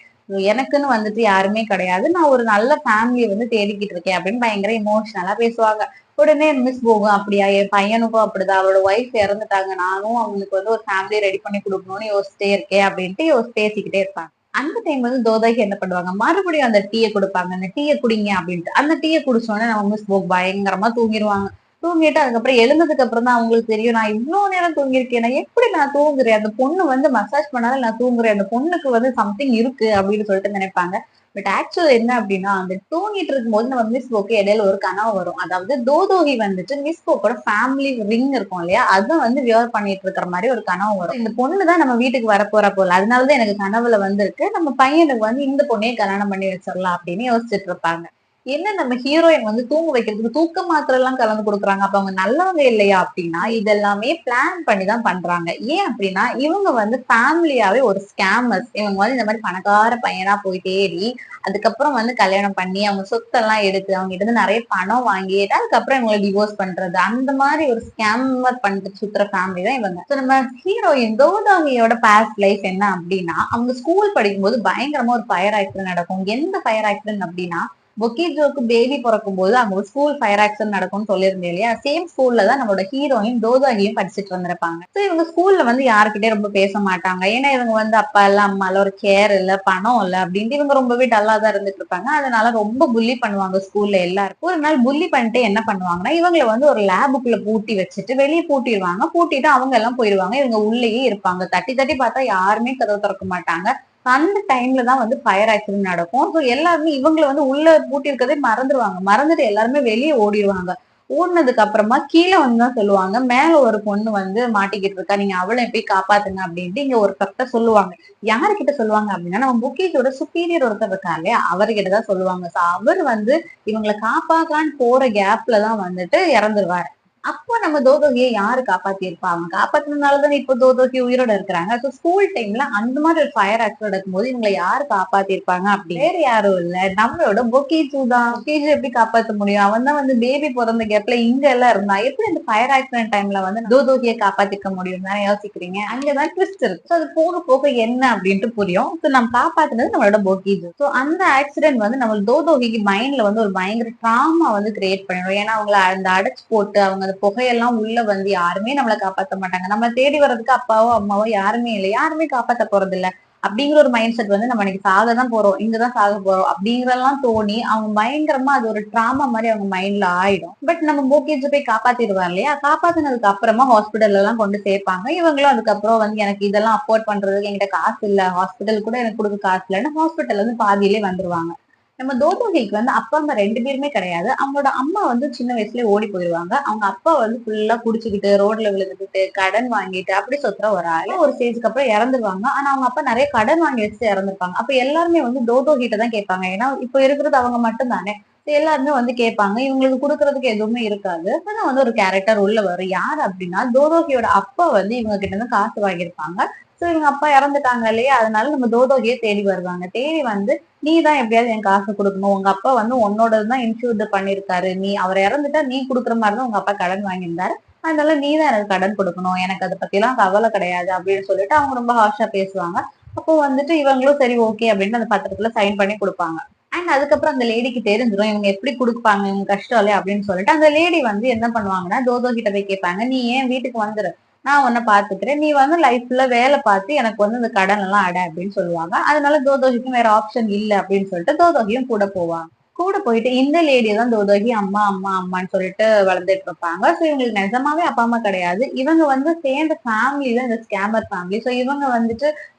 எனக்குன்னு வந்துட்டு யாருமே கிடையாது, நான் ஒரு நல்ல ஃபேமிலியை வந்து தேடிக்கிட்டு இருக்கேன் அப்படின்னு பயங்கர இமோஷனலா பேசுவாங்க. உடனே மிஸ் போகும், அப்படியா என் பையனுக்கும் அப்படிதான், அவரோட ஒய்ஃப் இறந்துட்டாங்க, நானும் அவனுக்கு வந்து ஒரு ஃபேமிலி ரெடி பண்ணி கொடுக்கணும்னு யோசிச்சிட்டே இருக்கேன் அப்படின்ட்டு பேசிக்கிட்டே இருப்பாங்க. அந்த டைம் வந்து தோதாகி என்ன பண்ணுவாங்க, மறுபடியும் அந்த டீயை கொடுப்பாங்க, அந்த டீயை குடிங்க அப்படின்ட்டு. அந்த டீயை குடிச்சோடனே நம்ம மிஸ் போக் பயங்கரமா தூங்கிடுவாங்க. தூங்கிட்டு அதுக்கப்புறம் எழுந்ததுக்கு அப்புறம் தான் அவங்களுக்கு தெரியும், நான் இவ்வளவு நேரம் தூங்கியிருக்கேன், எப்படி நான் தூங்குறேன், அந்த பொண்ணு வந்து மசாஜ் பண்ணாலும் நான் தூங்குறேன், அந்த பொண்ணுக்கு வந்து சம்திங் இருக்கு அப்படின்னு சொல்லிட்டு நினைப்பாங்க. பட் ஆக்சுவல் என்ன அப்படின்னா அந்த தூங்கிட்டு இருக்கும்போது நம்ம மிஸ் போக்கு இடையில ஒரு கனவு வரும். அதாவது தோதோகி வந்துட்டு மிஸ் போக்கோட ஃபேமிலி ரிங் இருக்கும் இல்லையா, அதை வந்து வியர் பண்ணிட்டு இருக்கிற மாதிரி ஒரு கனவு வரும். இந்த பொண்ணுதான் நம்ம வீட்டுக்கு வரப்போற போல, அதனாலதான் எனக்கு கனவுல வந்திருக்கு, நம்ம பையனுக்கு வந்து இந்த பொண்ணையே கல்யாணம் பண்ணி வச்சிடலாம் அப்படின்னு யோசிச்சுட்டு இருப்பாங்க. என்ன நம்ம ஹீரோயின் வந்து தூங்க வைக்கிறதுக்கு தூக்க மாத்திரை எல்லாம் கலந்து கொடுக்குறாங்க, அப்ப அவங்க நல்லவங்க இல்லையா அப்படின்னா இதெல்லாமே பிளான் பண்ணி தான் பண்றாங்க. ஏன் அப்படின்னா இவங்க வந்து ஃபேமிலியாவே ஒரு ஸ்கேமர்ஸ். இவங்க வந்து இந்த மாதிரி பணக்கார பையனா போய் தேடி அதுக்கப்புறம் வந்து கல்யாணம் பண்ணி அவங்க சொத்தெல்லாம் எடுத்து அவங்க கிட்ட இருந்து நிறைய பணம் வாங்கிட்டு அதுக்கப்புறம் இவங்களை டிவோர்ஸ் பண்றது, அந்த மாதிரி ஒரு ஸ்கேமர் பண்ணிட்டு சுத்துற ஃபேமிலி தான் இவங்க. So நம்ம ஹீரோயின் கௌதமியோட பாஸ்ட் லைஃப் என்ன அப்படின்னா அவங்க ஸ்கூல் படிக்கும்போது பயங்கரமா ஒரு ஃபயர் ஆக்சிடென்ட் நடக்கும். எந்த ஃபயர் ஆக்சிடென்ட் அப்படின்னா பொக்கிஜோக்கு பேபி பிறக்கும் போது அங்க ஒரு ஸ்கூல் ஃபயர் ஆக்சிடென்ட் நடக்கும்னு சொல்லியிருந்தேன் இல்லையா, சேம் ஸ்கூல்ல தான் நம்மளோட ஹீரோயின் தோதாகியும் படிச்சுட்டு வந்திருப்பாங்க. சோ இவங்க ஸ்கூல்ல வந்து யாருக்கிட்டே ரொம்ப பேச மாட்டாங்க. ஏன்னா இவங்க வந்து அப்பா இல்ல அம்மா இல்ல, ஒரு கேர் இல்ல, பணம் இல்ல அப்படின்ட்டு இவங்க ரொம்பவே டல்லா தான் இருந்துட்டு இருப்பாங்க. அதனால ரொம்ப புல்லி பண்ணுவாங்க ஸ்கூல்ல எல்லாரும். ஒரு நாள் புல்லி பண்ணிட்டு என்ன பண்ணுவாங்கன்னா, இவங்களை வந்து ஒரு லேபுக்குள்ள பூட்டி வச்சுட்டு வெளியே பூட்டிடுவாங்க. பூட்டிட்டு அவங்க எல்லாம் போயிடுவாங்க. இவங்க உள்ளேயே இருப்பாங்க. தட்டி தட்டி பார்த்தா யாருமே கதவு திறக்க மாட்டாங்க. அந்த டைம்ல தான் வந்து ஃபயர் ஆக்சிடென்ட் நடக்கும். ஸோ எல்லாருமே இவங்கள வந்து உள்ள பூட்டி இருக்கதே மறந்துருவாங்க. மறந்துட்டு எல்லாருமே வெளியே ஓடிடுவாங்க. ஓடுனதுக்கு அப்புறமா கீழ வந்து தான் சொல்லுவாங்க, மேல ஒரு பொண்ணு வந்து மாட்டிக்கிட்டு இருக்கா. நீங்க அவள போய் காப்பாத்துங்க அப்படின்ட்டு இங்க ஒருத்தர்ட்ட சொல்லுவாங்க. யாருகிட்ட சொல்லுவாங்க அப்படின்னா, நம்ம புக்கீஸோட சுப்பீரியர் ஒருத்தர் இருக்கார் இல்லையா, அவர்கிட்ட தான் சொல்லுவாங்க. ஸோ அவர் வந்து இவங்கள காப்பாத்தலான்னு போற கேப்ல தான் வந்துட்டு இறந்துருவாரு. அப்போ நம்ம தோதோகியை யாரு காப்பாத்தியிருப்பா? அவங்க காப்பாத்துனதுனாலதானே இப்போ தோதோகி உயிரோட இருக்கிறாங்க. சோ ஸ்கூல் டைம்ல அந்த மாதிரி ஒரு ஃபயர் ஆக்சிடென்ட் நடக்கும்போது இவங்களை யாரு காப்பாத்திருப்பாங்க அப்படி வேற யாரும் இல்ல, நம்மளோட பொக்கேஜு தான். பொக்கேஜு எப்படி காப்பாத்த முடியும்? அவன் தான் வந்து பேபி பிறந்த கேப்ல இங்க எல்லாம் இருந்தான். எப்படி இந்த ஃபயர் ஆக்சிடென்ட் டைம்ல வந்து தோதோகியை காப்பாத்திக்க முடியும் தானே யோசிக்கிறீங்க. அங்கதான் ட்விஸ்ட் இருக்கு. சோ அது போக போக என்ன அப்படின்ட்டு புரியும். சோ நம்ம காப்பாத்துனது நம்மளோட பொக்கேஜு. சோ அந்த ஆக்சிடென்ட் வந்து நம்ம தோதோகிக்கு மைண்ட்ல வந்து ஒரு பயங்கர ட்ராமா வந்து கிரியேட் பண்ணிடும். ஏன்னா அவங்கள அந்த அடைச்சு போட்டு அவங்க புகையெல்லாம் உள்ள வந்து யாருமே நம்மளை காப்பாத்த மாட்டாங்க. நம்ம தேடி வர்றதுக்கு அப்பாவோ அம்மாவோ யாருமே இல்லை, யாருமே காப்பாத்த போறது இல்ல அப்படிங்கிற ஒரு மைண்ட் செட் வந்து நம்ம இன்னைக்கு சாக தான் போறோம், இங்கதான் சாக போறோம் அப்படிங்கறதெல்லாம் தோணி அவங்க பயங்கரமா அது ஒரு டிராமா மாதிரி அவங்க மைண்ட்ல ஆயிடும். பட் நம்ம போக்கேஜ் போய் காப்பாத்திடுவார் இல்லையா, காப்பாத்தினதுக்கு அப்புறமா ஹாஸ்பிட்டல் எல்லாம் கொண்டு சேர்ப்பாங்க. இவங்களும் அதுக்கப்புறம் வந்து எனக்கு இதெல்லாம் அஃபோர்ட் பண்றதுக்கு என்கிட்ட காசு இல்ல, ஹாஸ்பிட்டல் கூட எனக்கு கொடுக்க காசு இல்லைன்னு ஹாஸ்பிட்டல் வந்து பாதியிலே வந்துருவாங்க. நம்ம தோதோகிக்கு வந்து அப்பா அம்மா 2 பேருமே கிடையாது. அவங்களோட அம்மா வந்து சின்ன வயசுலயே ஓடி போயிருவாங்க. அவங்க அப்பா வந்து ஃபுல்லா குடிச்சுக்கிட்டு, ரோட்ல விழுந்துகிட்டு, கடன் வாங்கிட்டு அப்படி சுத்துற ஒரு ஆளு. ஒரு ஸ்டேஜ்க்கு அப்புறம் இறந்துருவாங்க. ஆனா அவங்க அப்பா நிறைய கடன் வாங்கி வச்சு இறந்திருப்பாங்க. அப்ப எல்லாருமே வந்து தோதோகிட்ட தான் கேட்பாங்க. ஏன்னா இப்ப இருக்கிறது அவங்க மட்டும் தானே. எல்லாருமே வந்து கேட்பாங்க. இவங்களுக்கு குடுக்கறதுக்கு எதுவுமே இருக்காது. அப்பதான் வந்து ஒரு கேரக்டர் உள்ள வரும். யார் அப்படின்னா, தோதோகியோட அப்பா வந்து இவங்க கிட்ட இருந்து காசு வாங்கியிருப்பாங்க. சோ இவங்க அப்பா இறந்துட்டாங்க இல்லையா, அதனால நம்ம தோதோகியை தேடி வருவாங்க. தேடி வந்து நீ தான் எப்படியாவது என் காசு கொடுக்கணும். உங்க அப்பா வந்து உன்னோடதுதான் இன்சூர்ட் பண்ணிருக்காரு. நீ அவர் இறந்துட்டா நீ குடுக்குற மாதிரிதான் உங்க அப்பா கடன் வாங்கியிருந்தாரு. அதனால நீ தான் எனக்கு கடன் கொடுக்கணும். எனக்கு அதை பத்தி எல்லாம் கவலை கிடையாது அப்படின்னு சொல்லிட்டு அவங்க ரொம்ப ஹார்ஷா பேசுவாங்க. அப்போ வந்துட்டு இவங்களும் சரி ஓகே அப்படின்னு அந்த பத்திரத்துல சைன் பண்ணி கொடுப்பாங்க. அண்ட் அதுக்கப்புறம் அந்த லேடிக்கு தெரிஞ்சிடும் இவங்க எப்படி கொடுப்பாங்க, இவங்க கஷ்டம் இல்லையா அப்படின்னு சொல்லிட்டு அந்த லேடி வந்து என்ன பண்ணுவாங்கன்னா, தோதோ கிட்ட போய் கேட்பாங்க, நீ ஏன் வீட்டுக்கு வந்துரு, நான் உன்னை பாத்துக்கிறேன், நீ வந்து லைஃப்ல வேலை பார்த்து எனக்கு வந்து இந்த கடன் எல்லாம் அட அப்படின்னு சொல்லுவாங்க. அதனால தோதோகிக்கும் வேற ஆப்ஷன் இல்ல அப்படின்னு சொல்லிட்டு தோதோகியும் கூட போவாங்க. கூட போயிட்டு இந்த லேடியை தான் தோதோகி அம்மா அம்மா அம்மான்னு சொல்லிட்டு வளர்ந்துட்டு இருப்பாங்க. சோ இவங்களுக்கு நிஜமாவே அப்பா அம்மா கிடையாது. இவங்க வந்து சேர்ந்த ஃபேமிலி தான் இந்த ஸ்கேமர் ஃபேமிலி. சோ இவங்க வந்துட்டு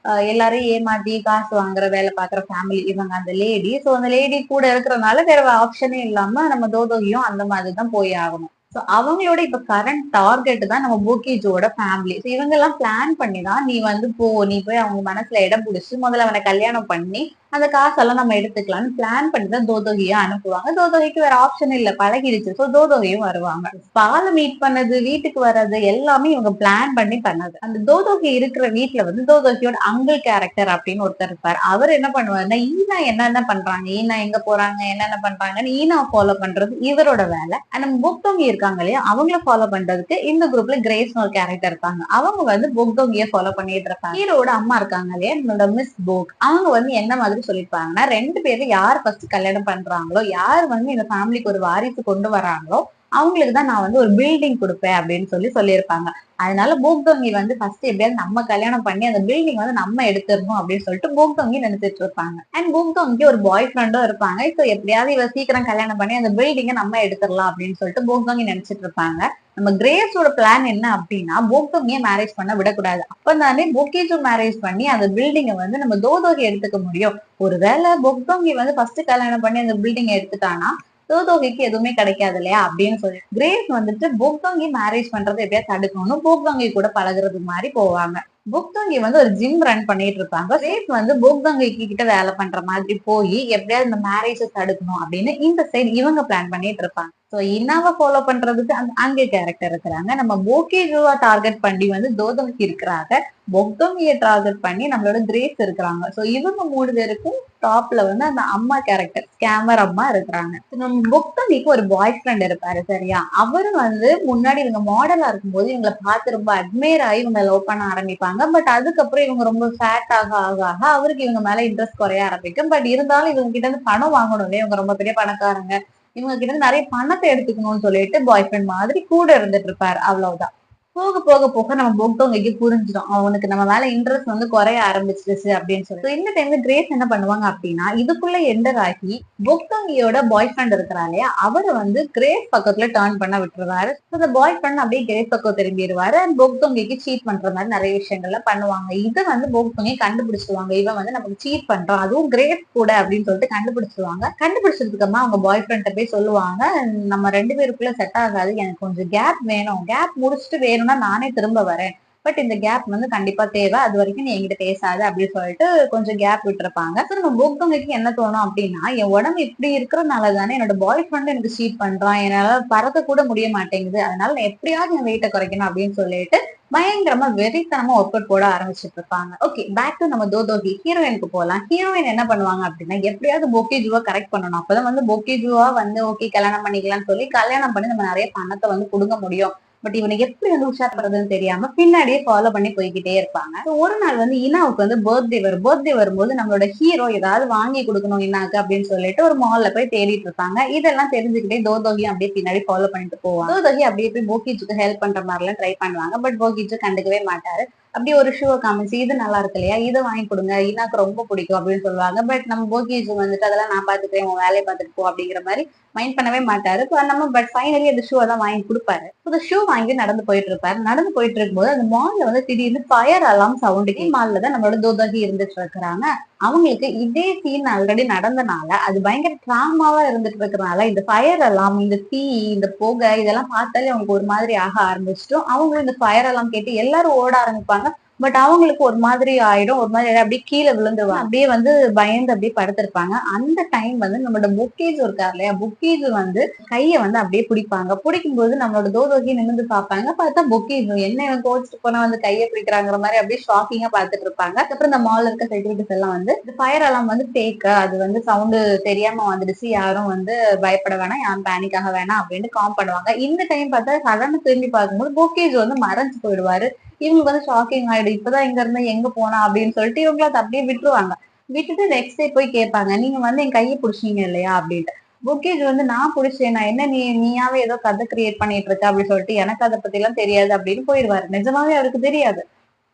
எல்லாரையும் ஏமாத்தி காசு வாங்குற வேலை பாக்குற ஃபேமிலி இவங்க அந்த லேடி. சோ அந்த லேடி கூட இருக்கிறதுனால வேற ஆப்ஷனே இல்லாம நம்ம தோதோகியும் அந்த மாதிரிதான் போய் ஆகணும். சோ அவங்களோட இப்ப கரண்ட் டார்கெட் தான் நம்ம போக்கிஜோட ஃபேமிலி. சோ இவங்க எல்லாம் பிளான் பண்ணிதான் நீ வந்து போ, நீ போய் அவங்க மனசுல இடம் பிடிச்சு முதல்ல அவனை கல்யாணம் பண்ணி அந்த காசெல்லாம் நம்ம எடுத்துக்கலாம்னு பிளான் பண்ணி தான் தோதோகியை அனுப்புவாங்க. தோதோகிக்கு வேற ஆப்ஷன் இல்ல, பழகிடுச்சு. சோ தோதோகியும் வருவாங்க. பாலை மீட் பண்ணது, வீட்டுக்கு வர்றது எல்லாமே இவங்க பிளான் பண்ணி பண்ணது. அந்த தோதோகி இருக்கிற வீட்டுல வந்து தோதோகியோட அங்கிள் கேரக்டர் அப்படின்னு ஒருத்தர் இருப்பார். அவர் என்ன பண்ணுவாருன்னா, ஈனா என்னென்ன பண்றாங்க, ஈனா எங்க போறாங்க, என்னென்ன பண்றாங்கன்னு ஈனா ஃபாலோ பண்றது இவரோட வேலை. நம்ம புக்தோங்கி இருக்காங்க இல்லையா, அவங்கள ஃபாலோ பண்றதுக்கு இந்த குரூப்ல கிரேஸ்னு ஒரு கேரக்டர் இருக்காங்க. அவங்க வந்து புக்தோங்கிய ஃபாலோ பண்ணிட்டு இருப்பாங்க. ஹீரோட அம்மா இருக்காங்க இல்லையா, நம்மளோட மிஸ் போக், அவங்க வந்து என்ன மாதிரி சொல்லிருப்பாங்கன்னா, 2 பேரும் யார் ஃபர்ஸ்ட் கல்யாணம் பண்றாங்களோ, யார் வந்து இந்த ஃபேமிலிக்கு ஒரு வாரிசு கொண்டு வராங்களோ அவங்களுக்கு தான் நான் வந்து ஒரு பில்டிங் கொடுப்பேன் அப்படின்னு சொல்லியிருப்பாங்க. அதனால போக்தோங்கி வந்து ஃபர்ஸ்ட் எப்படியாவது நம்ம கல்யாணம் பண்ணி அந்த பில்டிங் வந்து நம்ம எடுத்துடணும் அப்படின்னு சொல்லிட்டு போக்தோங்கி நினைச்சிட்டு இருப்பாங்க. அண்ட் போக்தோங்கி ஒரு பாய் ஃப்ரெண்டும் இருப்பாங்க. இப்போ எப்படியாவது இவ சீக்கிரம் கல்யாணம் பண்ணி அந்த பில்டிங்கை நம்ம எடுத்துடலாம் அப்படின்னு சொல்லிட்டு போக்தோங்கி நினைச்சிட்டு இருப்பாங்க. நம்ம கிரேஸோட பிளான் என்ன அப்படின்னா, போக்தோங்கியை மேரேஜ் பண்ண விடக்கூடாது. அப்பதானே போக்கேஜும் மேரேஜ் பண்ணி அந்த பில்டிங்கை வந்து நம்ம தோதோகி எடுத்துக்க முடியும். ஒருவேளை போக்தோங்கி வந்து ஃபர்ஸ்ட் கல்யாணம் பண்ணி அந்த பில்டிங்கை எடுத்துட்டானா தோதோகிக்கு எதுவுமே கிடைக்காது இல்லையா அப்படின்னு சொல்லி கிரேஸ் வந்துட்டு புக்தோங்கி மேரேஜ் பண்றது எப்படியா தடுக்கணும்னு புக்தோங்கி கூட பழகுறது மாதிரி போவாங்க. புக்தோங்கி வந்து ஒரு ஜிம் ரன் பண்ணிட்டு இருப்பாங்க. கிரேஸ் வந்து புக்தோங்கி கிட்ட வேலை பண்ற மாதிரி போய் எப்படியாவது இந்த மேரேஜை தடுக்கணும் அப்படின்னு இந்த சைடு இவங்க பிளான் பண்ணிட்டு இருப்பாங்க. சோ இன்னாவை ஃபாலோ பண்றதுக்கு அங்கே கேரக்டர் இருக்கிறாங்க. நம்ம போகேஜுவா டார்கெட் பண்ணி வந்து தோதோங்கி இருக்கிறாங்க. பொக்தோங்கிய டார்கெட் பண்ணி நம்மளோட கிரேஸ் இருக்கிறாங்க. சோ இவங்க 3 பேருக்கும் டாப்ல வந்து அந்த அம்மா கேரக்டர் ஸ்கேமர் அம்மா இருக்கிறாங்க. நம்ம பொக்தோங்கிக்கு ஒரு பாய் ஃப்ரெண்ட் இருப்பாரு சரியா. அவரு வந்து முன்னாடி இவங்க மாடலா இருக்கும்போது இவங்களை பார்த்து ரொம்ப அட்மையர் ஆகி இவங்க லவ் பண்ண ஆரம்பிப்பாங்க. பட் அதுக்கப்புறம் இவங்க ரொம்ப ஃபேட் ஆக அவருக்கு இவங்க மேல இன்ட்ரெஸ்ட் குறைய ஆரம்பிக்கும். பட் இருந்தாலும் இவங்க கிட்ட இருந்து பணம் வாங்கணும் இல்லையா, இவங்க ரொம்ப பெரிய பணக்காரங்க, இவங்க கிட்ட இருந்து நிறைய பணத்தை எடுத்துக்கணும்னு சொல்லிட்டு பாய் ஃப்ரெண்ட் மாதிரி கூட இருந்துட்டு இருப்பாரு. அவ்வளவுதான். போக போக போக நம்ம பொக்தோங்கைக்கு புரிஞ்சிடும் அவனுக்கு நம்ம மேல இன்ட்ரெஸ்ட் வந்து குறைய ஆரம்பிச்சிருச்சு அப்படின்னு சொல்லி. இந்த டைம்ல கிரேஸ் என்ன பண்ணுவாங்க அப்படின்னா, இதுக்குள்ள என்டர் ஆகி பொக்தோங்கியோட பாய் ஃப்ரெண்ட் இருக்கிறாரு இல்லையா, அவரை வந்து கிரேஸ் பக்கத்துல டர்ன் பண்ண விட்டுருவாரு. அந்த பாய் ஃப்ரெண்ட் அப்படியே கிரேஸ் பக்கம் திரும்பிடுவாரு. அண்ட் பொக்தோங்கிக்கு சீட் பண்ற மாதிரி நிறைய விஷயங்கள்ல பண்ணுவாங்க. இதை வந்து பொக்தோங்கி கண்டுபிடிச்சிருவாங்க. இவன் வந்து நமக்கு சீட் பண்றான், அதுவும் கிரேஸ் கூட அப்படின்னு சொல்லிட்டு கண்டுபிடிச்சிருவாங்க. கண்டுபிடிச்சதுக்கு அப்புறமா அவங்க பாய் ஃப்ரெண்ட்ட போய் சொல்லுவாங்க, நம்ம 2 பேருக்குள்ள செட் ஆகாது, எனக்கு கொஞ்சம் கேப் வேணும், கேப் முடிச்சுட்டு வேணும்னா நானே திரும்ப வரேன், பட் இந்த கேப் வந்து கண்டிப்பா தேவை, அது வரைக்கும் நீ என்கிட்ட பேசாத அப்படின்னு சொல்லிட்டு கொஞ்சம் கேப் விட்டுருப்பாங்க. நம்ம பொக்தோங்கிக்கு என்ன தோணும் அப்படின்னா, என் உடம்பு இப்படி இருக்கிறதுனால தானே என்னோட பாய் ஃப்ரெண்ட் எனக்கு சீட் பண்றான், என்னால பறக்க கூட முடிய மாட்டேங்குது, அதனால நான் எப்படியாவது என் வெயிட்ட குறைக்கணும் அப்படின்னு சொல்லிட்டு பயங்கரமா வெறித்தனமா ஒர்க் அவுட் போட ஆரம்பிச்சுட்டு இருப்பாங்க. ஓகே, பேக் டு நம்ம தோதோகி ஹீரோயினுக்கு போலாம். ஹீரோயின் என்ன பண்ணுவாங்க அப்படின்னா, எப்படியாவது பொக்கேஜுவா கரெக்ட் பண்ணணும், அப்பதான் வந்து பொக்கேஜுவா வந்து ஓகே கல்யாணம் பண்ணிக்கலாம்னு சொல்லி கல்யாணம் பண்ணி நம்ம நிறைய பணத்தை வந்து கொடுக்க முடியும். பட் இவனுக்கு எப்படி வந்து உஷார்படுறதுன்னு தெரியாம பின்னாடியே ஃபாலோ பண்ணி போய்கிட்டே இருப்பாங்க. ஒரு நாள் வந்து இனாவுக்கு வந்து பர்த்டே வரும்போது நம்மளோட ஹீரோ ஏதாவது வாங்கி கொடுக்கணும் இனாக்கு அப்படின்னு சொல்லிட்டு ஒரு மால்ல போய் தேடிட்டு இருப்பாங்க. இதெல்லாம் தெரிஞ்சுக்கிட்டே தோதோகியும் அப்படியே பின்னாடி ஃபாலோ பண்ணிட்டு போவாங்க. தோதோகி அப்படியே போய் போக்கிஜுக்கு ஹெல்ப் பண்ற மாதிரி எல்லாம் ட்ரை பண்ணுவாங்க. பட் போக்கிஜு கண்டுக்கவே மாட்டாரு. அப்படியே ஒரு ஷூவை காமிச்சு, இது நல்லா இருக்கு இல்லையா, இதை வாங்கி கொடுங்க, இனாக்கு ரொம்ப பிடிக்கும் அப்படின்னு சொல்லுவாங்க. பட் நம்ம போக்கிஜு வந்துட்டு அதெல்லாம் நான் பாத்துக்கிறேன், உன் வேலையை பார்த்துட்டு போ அப்படிங்கிற மாதிரி மைண்ட் பண்ணவே மாட்டாரு. நம்ம பட் ஃபைனலி அந்த ஷூ தான் வாங்கி கொடுப்பாரு. அந்த ஷூ வாங்கி நடந்து போயிட்டு இருப்பாரு. நடந்து போயிட்டு இருக்கும்போது அந்த மால்ல வந்து திடீர்னு ஃபயர் அலாம் சவுண்ட். மால்ல தான் நம்மளோட தோதோகி இருந்துட்டு இருக்கிறாங்க. அவங்களுக்கு இதே சீன் ஆல்ரெடி நடந்தனால அது பயங்கர டிராமாவா இருந்துட்டு இருக்கிறனால இந்த ஃபயர் அலாம், இந்த தீ, இந்த புகை இதெல்லாம் பார்த்தாலே அவங்களுக்கு ஒரு மாதிரி ஆக ஆரம்பிச்சிட்டோம். அவங்களும் இந்த ஃபயர் அலாம் கேட்டு எல்லாரும் ஓட ஆரம்பிப்பாங்க. பட் அவங்களுக்கு ஒரு மாதிரி ஆயிடும், ஒரு மாதிரி அப்படியே கீழே விழுந்துருவாங்க, அப்படியே வந்து பயந்து அப்படியே படுத்திருப்பாங்க. அந்த டைம் வந்து நம்மளோட புக்கேஜ் இருக்காரு இல்லையா, புக்கேஜ் வந்து கைய வந்து அப்படியே பிடிப்பாங்க. பிடிக்கும்போது நம்மளோட தோதோகி நிமிர்ந்து பார்ப்பாங்க. பார்த்தா புக்கேஜ் என்ன இவன் கோச்சிட்டு போனா வந்து கையை பிடிக்கிறாங்கிற மாதிரி அப்படியே ஷாக்கிங்கா பார்த்துட்டு இருப்பாங்க. அப்புறம் இந்த மால்ல இருக்க செக்யூரிட்டிஸ் எல்லாம் வந்து இந்த ஃபயர் அலாம் வந்து ஃபேக், அது வந்து சவுண்டு தெரியாம வந்துடுச்சு, யாரும் வந்து பயப்பட வேணாம், யாரும் பேனிக் ஆக வேணாம் அப்படின்னு காம் பண்ணுவாங்க. இந்த டைம் பார்த்தா சடனா திரும்பி பார்க்கும்போது புக்கேஜ் வந்து மறைஞ்சு போயிடுவாரு. இவங்க வந்து ஷாக்கிங் ஆயிடும், இப்பதான் இங்க இருந்து எங்க போனா அப்படின்னு சொல்லிட்டு இவங்க அதை அப்படியே விட்டுருவாங்க. விட்டுட்டு நெக்ஸ்ட் டே போய் கேட்பாங்க, நீங்க வந்து என் கையை பிடிச்சீங்க இல்லையா அப்படின்ட்டு. புக்கேஜ் வந்து நான் பிடிச்சேன், நான் என்ன நீயாவே ஏதோ கதை கிரியேட் பண்ணிட்டு இருக்க அப்படின்னு சொல்லிட்டு எனக்கு அதை பத்தி எல்லாம் தெரியாது அப்படின்னு போயிடுவாரு. நிஜமாவே அவருக்கு தெரியாது,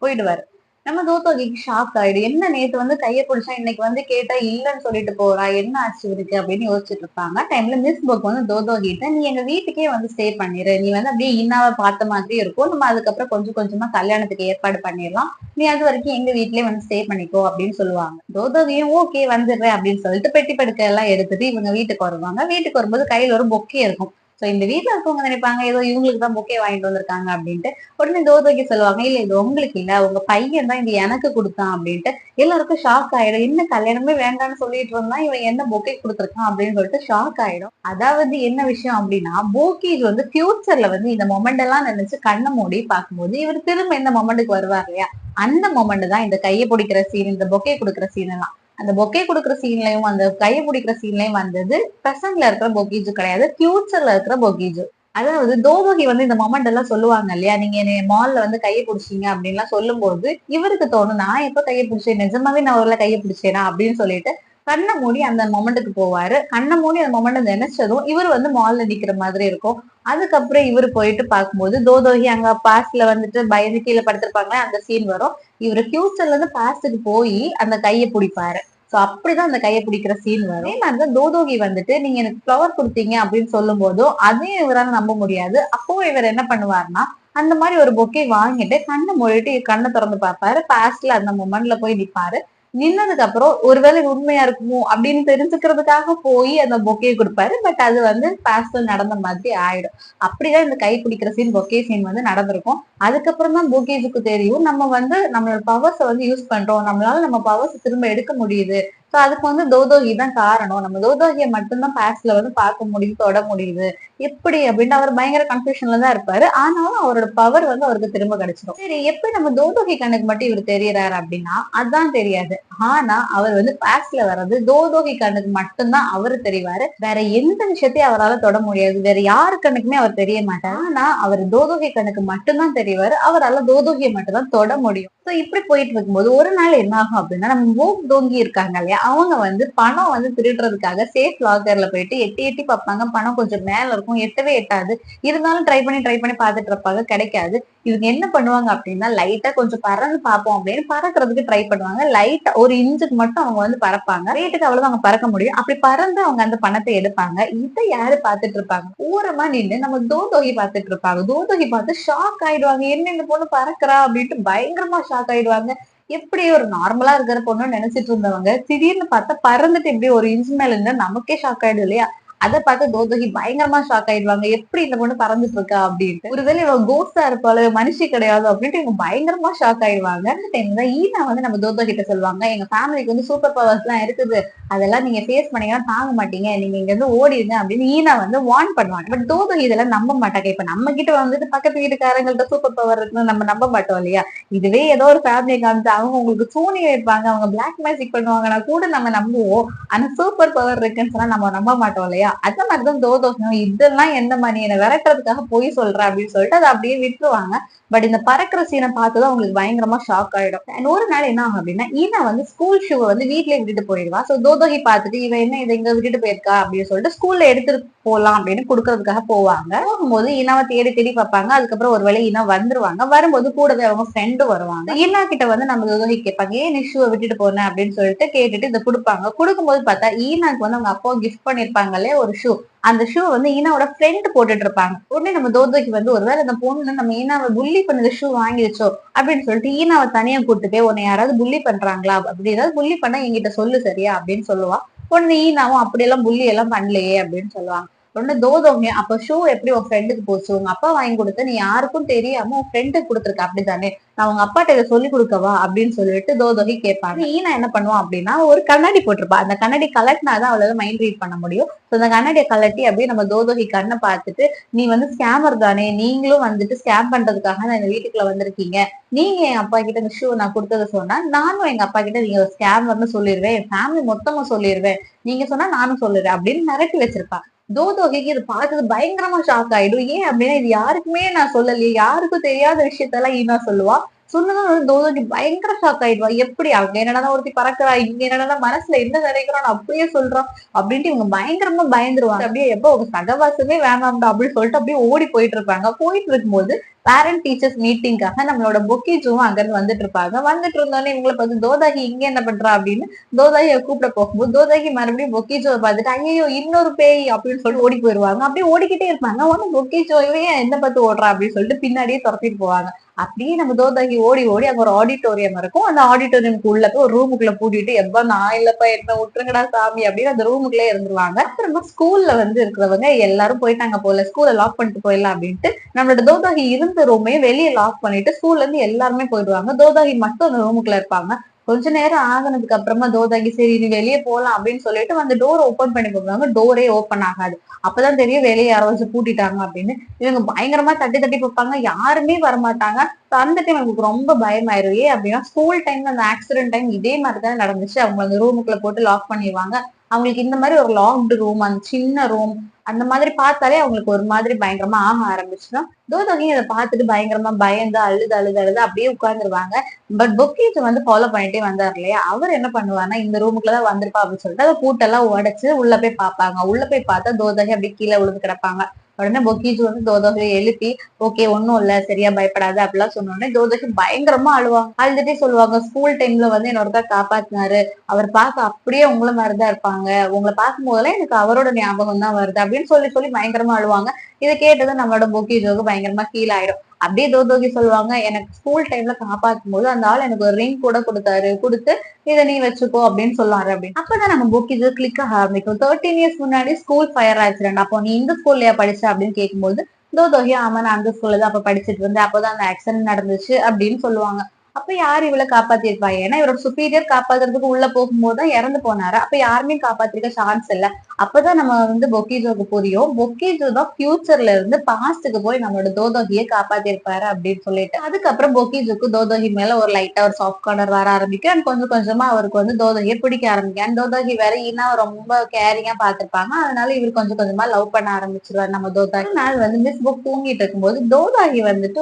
போயிடுவாரு. நம்ம தோத்தோகிக்கு ஷாக் ஆயிடும், என்ன நேத்து வந்து கையை பிடிச்சா இன்னைக்கு வந்து கேட்டா இல்லன்னு சொல்லிட்டு போறா, என்ன ஆச்சு இருக்கு அப்படின்னு யோசிச்சுட்டு இருப்பாங்க. டைம்ல மிஸ் புக் வந்து தோதோகிட்ட, நீ எங்க வீட்டுக்கே வந்து ஸ்டே பண்ணிரு, நீ வந்து அப்படியே இன்னாவை பார்த்த மாதிரி இருக்கும், நம்ம அதுக்கப்புறம் கொஞ்சம் கொஞ்சமா கல்யாணத்துக்கு ஏற்பாடு பண்ணிடலாம், நீ அது வரைக்கும் எங்க வீட்லயே வந்து ஸ்டே பண்ணிக்கோ அப்படின்னு சொல்லுவாங்க. தோதோகியும் ஓகே வந்துடுறேன் அப்படின்னு சொல்லிட்டு பெட்டி படுக்கை எல்லாம் எடுத்துட்டு இவங்க வீட்டுக்கு வருவாங்க. வீட்டுக்கு வரும்போது கையில ஒரு பொக்கே இருக்கும். சோ இந்த வீட்டுல இருக்கவங்க நினைப்பாங்க ஏதோ இவங்களுக்கு தான் பொக்கே வாங்கிட்டு வந்திருக்காங்க அப்படின்ட்டு. உடனே தோதோகி சொல்லுவாங்க, இல்ல இது உங்களுக்கு இல்ல, உங்க பையன் தான் இது எனக்கு கொடுத்தான் அப்படின்ட்டு. எல்லாருக்கும் ஷாக் ஆயிடும், என்ன கல்யாணமே வேண்டாம்னு சொல்லிட்டு இருந்தா இவன் என்ன பொக்கே கொடுத்துருக்கான் அப்படின்னு சொல்லிட்டு ஷாக் ஆயிடும். அதாவது என்ன விஷயம் அப்படின்னா, போக்கிஸ் வந்து ஃபியூச்சர்ல வந்து இந்த மொமெண்ட் எல்லாம் நினைச்சு கண்ணை மூடி பார்க்கும்போது இவர் திரும்ப இந்த மொமெண்ட்டுக்கு வருவார் இல்லையா, அந்த மொமெண்ட் தான் இந்த கையை பிடிக்கிற சீன், இந்த பொக்கே கொடுக்குற சீன் எல்லாம். அந்த பொக்கே கொடுக்குற சீன்லயும் அந்த கையை பிடிக்கிற சீன்லயும் வந்தது பிரசன்ட்ல இருக்கிற பொக்கேஜு கிடையாது, ஃபியூச்சர்ல இருக்கிற பொக்கேஜு. அதாவது தோதோகி வந்து இந்த மொமெண்ட் எல்லாம் சொல்லுவாங்க இல்லையா, நீங்க என்ன மால்ல வந்து கையை பிடிச்சீங்க அப்படின்லாம் சொல்லும் போது இவருக்கு தோணும், நான் எப்ப கையை பிடிச்சேன், நிஜமாவே நான் ஒருவேளை கையை பிடிச்சேனா அப்படின்னு சொல்லிட்டு கண்ணை மூடி அந்த மொமெண்ட்டுக்கு போவாரு. கண்ணை மூடி அந்த மொமெண்ட் நினைச்சதும் இவர் வந்து மால்ல நிக்கிற மாதிரி இருக்கும். அதுக்கப்புறம் இவரு போயிட்டு பார்க்கும்போது தோதோகி அங்க பாஸ்ட்ல வந்துட்டு பயந்து கீழே படுத்திருப்பாங்களே அந்த சீன் வரும். இவரு ஃபியூச்சர்ல இருந்து பாஸ்டுக்கு போய் அந்த கையை பிடிப்பாரு. சோ அப்படிதான் அந்த கையை பிடிக்கிற சீன் வரும். அதே மாதிரிதான் தோதோகி வந்துட்டு நீங்க எனக்கு ஃப்ளவர் கொடுத்தீங்க அப்படின்னு சொல்லும் போதும் அதையும் இவரால் நம்ப முடியாது. அப்போ இவர் என்ன பண்ணுவாருன்னா, அந்த மாதிரி ஒரு பொக்கே வாங்கிட்டு கண்ணை மூடிட்டு கண்ணை திறந்து பார்ப்பாரு. பாஸ்ட்ல அந்த மொமெண்ட்ல போய் நிப்பாரு. நின்னதுக்கு அப்புறம் ஒருவேளை இது உண்மையா இருக்குமோ அப்படின்னு தெரிஞ்சுக்கிறதுக்காக போய் அந்த பொக்கே கொடுப்பாரு. பட் அது வந்து பாஸ்ட்ல நடந்த மாதிரி ஆயிடும். அப்படிதான் இந்த கை பிடிக்கிற சீன், பொக்கே சீன் வந்து நடந்திருக்கும். அதுக்கப்புறம் தான் போகேஜுக்கு தெரியும், நம்ம வந்து நம்மளோட பவர்ஸை வந்து யூஸ் பண்றோம், நம்மளால நம்ம பவர்ஸ் திரும்ப எடுக்க முடியுது. சோ அதுக்கு வந்து தோதோகி தான் காரணம். நம்ம தோதோகியை மட்டும்தான் பாஸ்ட்ல வந்து பார்க்க முடியுது, தொட முடியுது. எப்படி அப்படின்னு அவர் பயங்கர கன்ஃபியூஷன்ல தான் இருப்பாரு. ஆனாலும் அவரோட பவர் வந்து அவருக்கு திரும்ப கிடைச்சிடும். சரி, எப்படி நம்ம தோதோகி கண்ணுக்கு மட்டும் இவர் தெரியறாரு அப்படின்னா அதான் தெரியாது. ஆனா அவர் வந்து பாஸ்ட்ல வர்றது தோதோகி கண்ணுக்கு மட்டும்தான் அவரு தெரிவாரு. வேற எந்த விஷயத்தையும் அவரால் தொட முடியாது. வேற யாரு கண்ணுக்குமே அவர் தெரிய மாட்டார். ஆனா அவர் தோதோகி கண்ணுக்கு மட்டும்தான் தெரிவாரு. அவரால் தோதோகியை மட்டும் தான் தொட முடியும். சோ இப்படி போயிட்டு இருக்கும்போது ஒரு நாள் என்ன ஆகும் அப்படின்னா, நம்ம வோக் டோங்கி இருக்காங்க இல்லையா, அவங்க வந்து பணம் வந்து திருடுறதுக்காக சேஃப் லாக்கர்ல போயிட்டு எட்டி எட்டி பார்ப்பாங்க. பணம் கொஞ்சம் மேல இருக்கும், எட்டவே எட்டாது. இருந்தாலும் ட்ரை பண்ணி பார்த்துட்டு இருப்பாங்க, கிடைக்காது. இவங்க என்ன பண்ணுவாங்க அப்படின்னா, லைட்டா கொஞ்சம் பறந்து பார்ப்போம் அப்படின்னு பறக்கிறதுக்கு ட்ரை பண்ணுவாங்க. லைட்டா ஒரு இன்ச்சுக்கு மட்டும் அவங்க வந்து பறப்பாங்க. ரேட்டுக்கு அவ்வளவுதான் அவங்க பறக்க முடியும். அப்படி பறந்து அவங்க அந்த பணத்தை எடுப்பாங்க. இதை யாரு பார்த்துட்டு இருப்பாங்க? ஓரமா நின்னு நம்ம தோதோகி பார்த்துட்டு இருப்பாங்க. தோதோகி பார்த்து ஷாக் ஆயிடுவாங்க. என்ன இந்த பொண்ணு பறக்குறா அப்படின்ட்டு பயங்கரமா ஷாக் ஆயிடுவாங்க. எப்படி ஒரு நார்மலா இருக்கிற பொண்ணுன்னு நினைச்சிட்டு இருந்தவங்க திடீர்னு பார்த்தா பறந்துட்டு இப்படி ஒரு இன்ச் மேல இருந்தா நமக்கே ஷாக் ஆயிடும் இல்லையா? அதை பார்த்து தோதோகி பயங்கரமா ஷாக் ஆயிடுவாங்க. எப்படி இந்த பொண்ணு பறந்துட்டு இருக்கா அப்படின்ட்டு. ஒருவேளை இவ கோஸ்டா இருப்பாளு, மனுஷி கிடையாது அப்படின்ட்டு இவங்க பயங்கரமா ஷாக் ஆயிடுவாங்க. அந்த டைம் தான் ஈனா வந்து நம்ம தோதோ கிட்ட சொல்லுவாங்க, எங்க ஃபேமிலிக்கு வந்து சூப்பர் பவர்ஸ் எல்லாம் இருக்குது. அதெல்லாம் நீங்க ஃபேஸ் பண்ணீங்கன்னா தாங்க மாட்டீங்க. நீங்க இங்க இருந்து ஓடிடுங்க அப்படின்னு ஈனா வந்து வார்ன் பண்ணுவாங்க. பட் தோதோ இதெல்லாம் நம்ப மாட்டாங்க. இப்ப நம்ம கிட்ட வந்துட்டு பக்கத்து வீட்டுக்காரங்கள்ட்ட சூப்பர் பவர் இருக்குன்னு நம்ம நம்ப மாட்டோம் இல்லையா? இதுவே ஏதோ ஒரு ஃபேமிலி காமிச்சு அவங்க உங்களுக்கு சூனியம் வைப்பாங்க, அவங்க பிளாக் மேஜிக் பண்ணுவாங்கன்னா கூட நம்ம நம்புவோம். ஆனா சூப்பர் பவர் இருக்குன்னு சொன்னா நம்ம நம்ப மாட்டோம் இல்லையா? அந்த மாதிரிதான் தோதோஷம். இதெல்லாம் எந்த மாதிரி என்ன விரட்டுறதுக்காக பொய் சொல்ற அப்படின்னு சொல்லிட்டு அதை அப்படியே விட்டுருவாங்க. பட் இந்த பறக்கிற சீனை பார்த்ததும் அவங்களுக்கு பயங்கரமா ஷாக் ஆயிடும். And ஒரு நாள் என்ன ஆகும் அப்படின்னா, ஈனா வந்து ஸ்கூல் ஷூவை வந்து வீட்லயே விட்டுட்டு போயிடுவா. சோ தோதோகி பார்த்துட்டு இவன் என்ன இதை இங்க விட்டுட்டு போயிருக்கா அப்படின்னு சொல்லிட்டு ஸ்கூல்ல எடுத்துட்டு போலாம் அப்படின்னு கொடுக்கறதுக்காக போவாங்க. போகும்போது ஈனாவை தேடி தேடி பார்ப்பாங்க. அதுக்கப்புறம் ஒரு வேளை ஈனா வந்துருவாங்க. வரும்போது கூடவே அவங்க ஃப்ரெண்டு வருவாங்க. ஈனா கிட்ட வந்து நம்ம தோதோகி கேட்பாங்க, ஏன் நீ ஷூவை விட்டுட்டு போன அப்படின்னு சொல்லிட்டு கேட்டுட்டு இதை கொடுப்பாங்க. கொடுக்கும்போது பார்த்தா ஈனாக்கு வந்து அவங்க அப்பா கிஃப்ட் பண்ணிருப்பாங்க இல்லையா ஒரு ஷூ. அந்த ஷூ வந்து ஈனாவோட ஃப்ரெண்ட் போட்டுட்டு இருப்பாங்க. உடனே நம்ம தோதோக்கு வந்து ஒருவேளை அந்த பொண்ணு நம்ம ஈனாவை புள்ளி பண்ணது ஷூ வாங்கிடுச்சோ அப்படின்னு சொல்லிட்டு ஈனாவை தனியா கூட்டு போய் உன்னை யாராவது புள்ளி பண்றாங்களா, அப்படி ஏதாவது புள்ளி பண்ணா என்கிட்ட சொல்லு சரியா அப்படின்னு சொல்லுவா. உடனே ஈனாவும் அப்படியெல்லாம் புள்ளி எல்லாம் பண்ணலையே அப்படின்னு சொல்லுவாங்க. உடனே தோதோங்க, அப்ப ஷூ எப்படி உன் ஃப்ரெண்டுக்கு போச்சு? உங்க அப்பா வாங்கி கொடுத்த நீ யாருக்கும் தெரியாம உன் ஃப்ரெண்டுக்கு கொடுத்துருக்க அப்படித்தானே? நான் உங்க அப்பாட்ட இதை சொல்லி கொடுக்கவா அப்படின்னு சொல்லிட்டு தோதோகி கேட்பாங்க. ஈனா என்ன பண்ணுவான் அப்படின்னா, ஒரு கண்ணாடி போட்டிருப்பா. அந்த கண்ணாடி கலட்டினாதான் அவளால மைண்ட் ரீட் பண்ண முடியும். அந்த கண்ணாடியை கலட்டி அப்படியே நம்ம தோதோகி கண்ணை பார்த்துட்டு, நீ வந்து ஸ்கேமர் தானே, நீங்களும் வந்துட்டு ஸ்கேம் பண்றதுக்காக நான் இந்த வீட்டுக்குள்ள வந்திருக்கீங்க. நீங்க என் அப்பா கிட்ட இந்த ஷூ நான் கொடுத்ததை சொன்னா நானும் எங்க அப்பா கிட்ட நீங்க ஒரு ஸ்கேமர்னு சொல்லிடுவேன், என் ஃபேமிலி மொத்தமா சொல்லிடுவேன், நீங்க சொன்னா நானும் சொல்லிடுறேன் அப்படின்னு மிரட்டி வச்சிருப்பா. தோதோகிக்கு இது பார்த்தது பயங்கரமா ஷாக் ஆயிடும். ஏன் அப்படின்னா இது யாருக்குமே நான் சொல்லலையே, யாருக்கும் தெரியாத விஷயத்தெல்லாம் ஈனா சொல்லுவா. சொன்னதும் வந்து தோதோகி பயங்கர ஷாக் ஆயிடுவா. எப்படி அவங்க என்னடா ஒருத்தி பறக்குறா, இங்க என்னடா மனசுல என்ன நினைக்கிறோம் அப்படியே சொல்றோம் அப்படின்ட்டு இவங்க பயங்கரமா பயந்துருவாங்க. அப்படியே எப்போ உங்க சகவாசமே வேணாம்டா அப்படின்னு சொல்லிட்டு அப்படியே ஓடி போயிட்டு இருப்பாங்க. போயிட்டு இருக்கும்போது பேரண்ட் டீச்சர்ஸ் மீட்டிங்காக நம்மளோட பொக்கிஜுவும் அங்க இருந்து வந்துட்டு இருப்பாங்க. வந்துட்டு இருந்தோடனே இவங்களை பார்த்து தோதாகி இங்க என்ன பண்றா அப்படின்னு தோதாகியை கூப்பிட போகும்போது தோதாகி மறுபடியும் பொக்கிஜோவை பார்த்துட்டு ஐயோ இன்னொரு பேய் அப்படின்னு சொல்லிட்டு ஓடி போயிருவாங்க. அப்படியே ஓடிக்கிட்டே இருப்பாங்க. உடனே பொக்கிஜோவே என்ன பார்த்து ஓடுறா அப்படின்னு சொல்லிட்டு பின்னாடியே துரத்திட்டு போவாங்க. அப்படியே நம்ம தோதாகி ஓடி ஓடி அங்க ஒரு ஆடிட்டோரியம் இருக்கும். அந்த ஆடிட்டோரியமுக்கு உள்ள போய் ஒரு ரூமுக்குள்ள பூட்டிட்டு எப்ப நான் இல்லப்பா என்ன விட்டுருங்கடா சாமி அப்படின்னு அந்த ரூமுக்குள்ளே இருந்துருவாங்க. அப்புறமா ஸ்கூல்ல வந்து இருக்கிறவங்க எல்லாரும் போயிட்டாங்க போல, ஸ்கூல்ல லாக் பண்ணிட்டு போயிடலாம் அப்படின்ட்டு நம்மளோட தோதாகி இருந்த ரூமே வெளியே லாக் பண்ணிட்டு ஸ்கூல்ல இருந்து எல்லாருமே போயிடுவாங்க. தோதாகி மட்டும் அந்த ரூமுக்குள்ள இருப்பாங்க. கொஞ்ச நேரம் ஆகுனதுக்கு அப்புறமா தோதாகி சரி நீ வெளியே போலாம் அப்படின்னு சொல்லிட்டு அந்த டோர் ஓபன் பண்ணி போவாங்க. டோரே ஓபன் ஆகாது. அப்பதான் தெரியும் வெளியே யாரோ வச்சு பூட்டிட்டாங்க அப்படின்னு. இவங்க பயங்கரமா தட்டி தட்டி பார்ப்பாங்க, யாருமே வரமாட்டாங்க. அந்த டைம் எனக்கு ரொம்ப பயமாயிரும். ஏன் அப்படின்னா ஸ்கூல் டைம்ல அந்த ஆக்சிடென்ட் டைம் இதே மாதிரிதான் நடந்துச்சு. அவங்க அந்த ரூமுக்குள்ள போட்டு லாக் பண்ணிடுவாங்க. அவங்களுக்கு இந்த மாதிரி ஒரு லாக்டு ரூம், அந்த சின்ன ரூம் அந்த மாதிரி பார்த்தாலே அவங்களுக்கு ஒரு மாதிரி பயங்கரமா ஆக ஆரம்பிச்சுடும். தோதோகி அதை பார்த்துட்டு பயங்கரமா பயந்து அழுது அழுது அழுது அப்படியே உட்கார்ந்துருவாங்க. பட் பொக்கேஜ் வந்து ஃபாலோ பண்ணிட்டே வந்தார் இல்லையா, அவர் என்ன பண்ணுவாருன்னா இந்த ரூமுக்குள்ளதான் வந்திருப்பா அப்படின்னு சொல்லிட்டு அதை பூட்டெல்லாம் உடைச்சு உள்ள போய் பார்ப்பாங்க. உள்ள போய் பார்த்தா தோதோகி அப்படியே கீழே விழுந்து கிடப்பாங்க. உடனே பொக்கீஜ் வந்து தோதோகியை எழுப்பி ஓகே ஒன்னும் இல்ல சரியா பயப்படாது அப்படிலாம் சொன்னோடனே தோதோகி பயங்கரமா அழுவாங்க. அழுதுட்டே சொல்லுவாங்க, ஸ்கூல் டைம்ல வந்து என்னோட காப்பாத்தினாரு, அவர் பார்க்க அப்படியே உங்களை மாதிரிதான் இருப்பாங்க, உங்களை பார்க்கும் போதெல்லாம் எனக்கு அவரோட ஞாபகம் தான் வருது அப்படின்னு சொல்லி சொல்லி பயங்கரமா அழுவாங்க. இதை கேட்டது நம்மளோட பொக்கிஜோக்கு பயங்கரமா ஃபீல் ஆயிடும். அப்படியே தோதோகி சொல்லுவாங்க, எனக்கு ஸ்கூல் டைம்ல காப்பாற்றும் போது அந்த ஆள் எனக்கு ஒரு ரிங் கூட கொடுத்தாரு, கொடுத்து இதை நீ வச்சுக்கோ அப்படின்னு சொல்லாரு அப்படின்னு. அப்பதான் நம்ம பொக்கிஜோ கிளிக் ஆக ஆரம்பிக்கும். 13 இயர்ஸ் முன்னாடி ஸ்கூல் ஃபயர் ஆக்சிடென்ட், அப்போ நீ இந்த ஸ்கூல்லயா படிச்ச அப்படின்னு கேட்கும்போது தோதோகி ஆமா நான் அந்த ஸ்கூல்ல தான் அப்ப படிச்சுட்டு இருந்தேன், அப்போதான் அந்த ஆக்சிடென்ட் நடந்துச்சு அப்படின்னு சொல்லுவாங்க. அப்ப யாரு இவளை காப்பாத்திருப்பா? ஏன்னா இவரோட சுப்பீரியர் காப்பாத்துறதுக்கு உள்ள போகும்போதுதான் இறந்து போனாரு. அப்ப யாருமே காப்பாத்திருக்க சான்ஸ் இல்ல. அப்பதான் நம்ம பொக்கீஜோக்கு புரியும். பொக்கீஜோ தான் ஃபியூச்சர்ல இருந்து பாஸ்டுக்கு போய் நம்மளோட தோதோகியை காப்பாத்திருப்பாரு அப்படின்னு சொல்லிட்டு. அதுக்கப்புறம் பொக்கீஜோக்கு தோதோகி மேல ஒரு லைட்டா ஒரு சாஃப்ட் கார்னர் வர ஆரம்பிக்கும். அண்ட் கொஞ்சம் கொஞ்சமா அவருக்கு தோதோகியை பிடிக்க ஆரம்பிக்கும். அண்ட் தோதோகி வேற ஈனா ரொம்ப கேரிங்கா பாத்துருப்பாங்க. அதனால இவர் கொஞ்சம் கொஞ்சமா லவ் பண்ண ஆரம்பிச்சிருவாரு நம்ம தோதாகி. ஒரு நாள் மிஸ் புக் தூங்கிட்டு இருக்கும்போது தோதாகி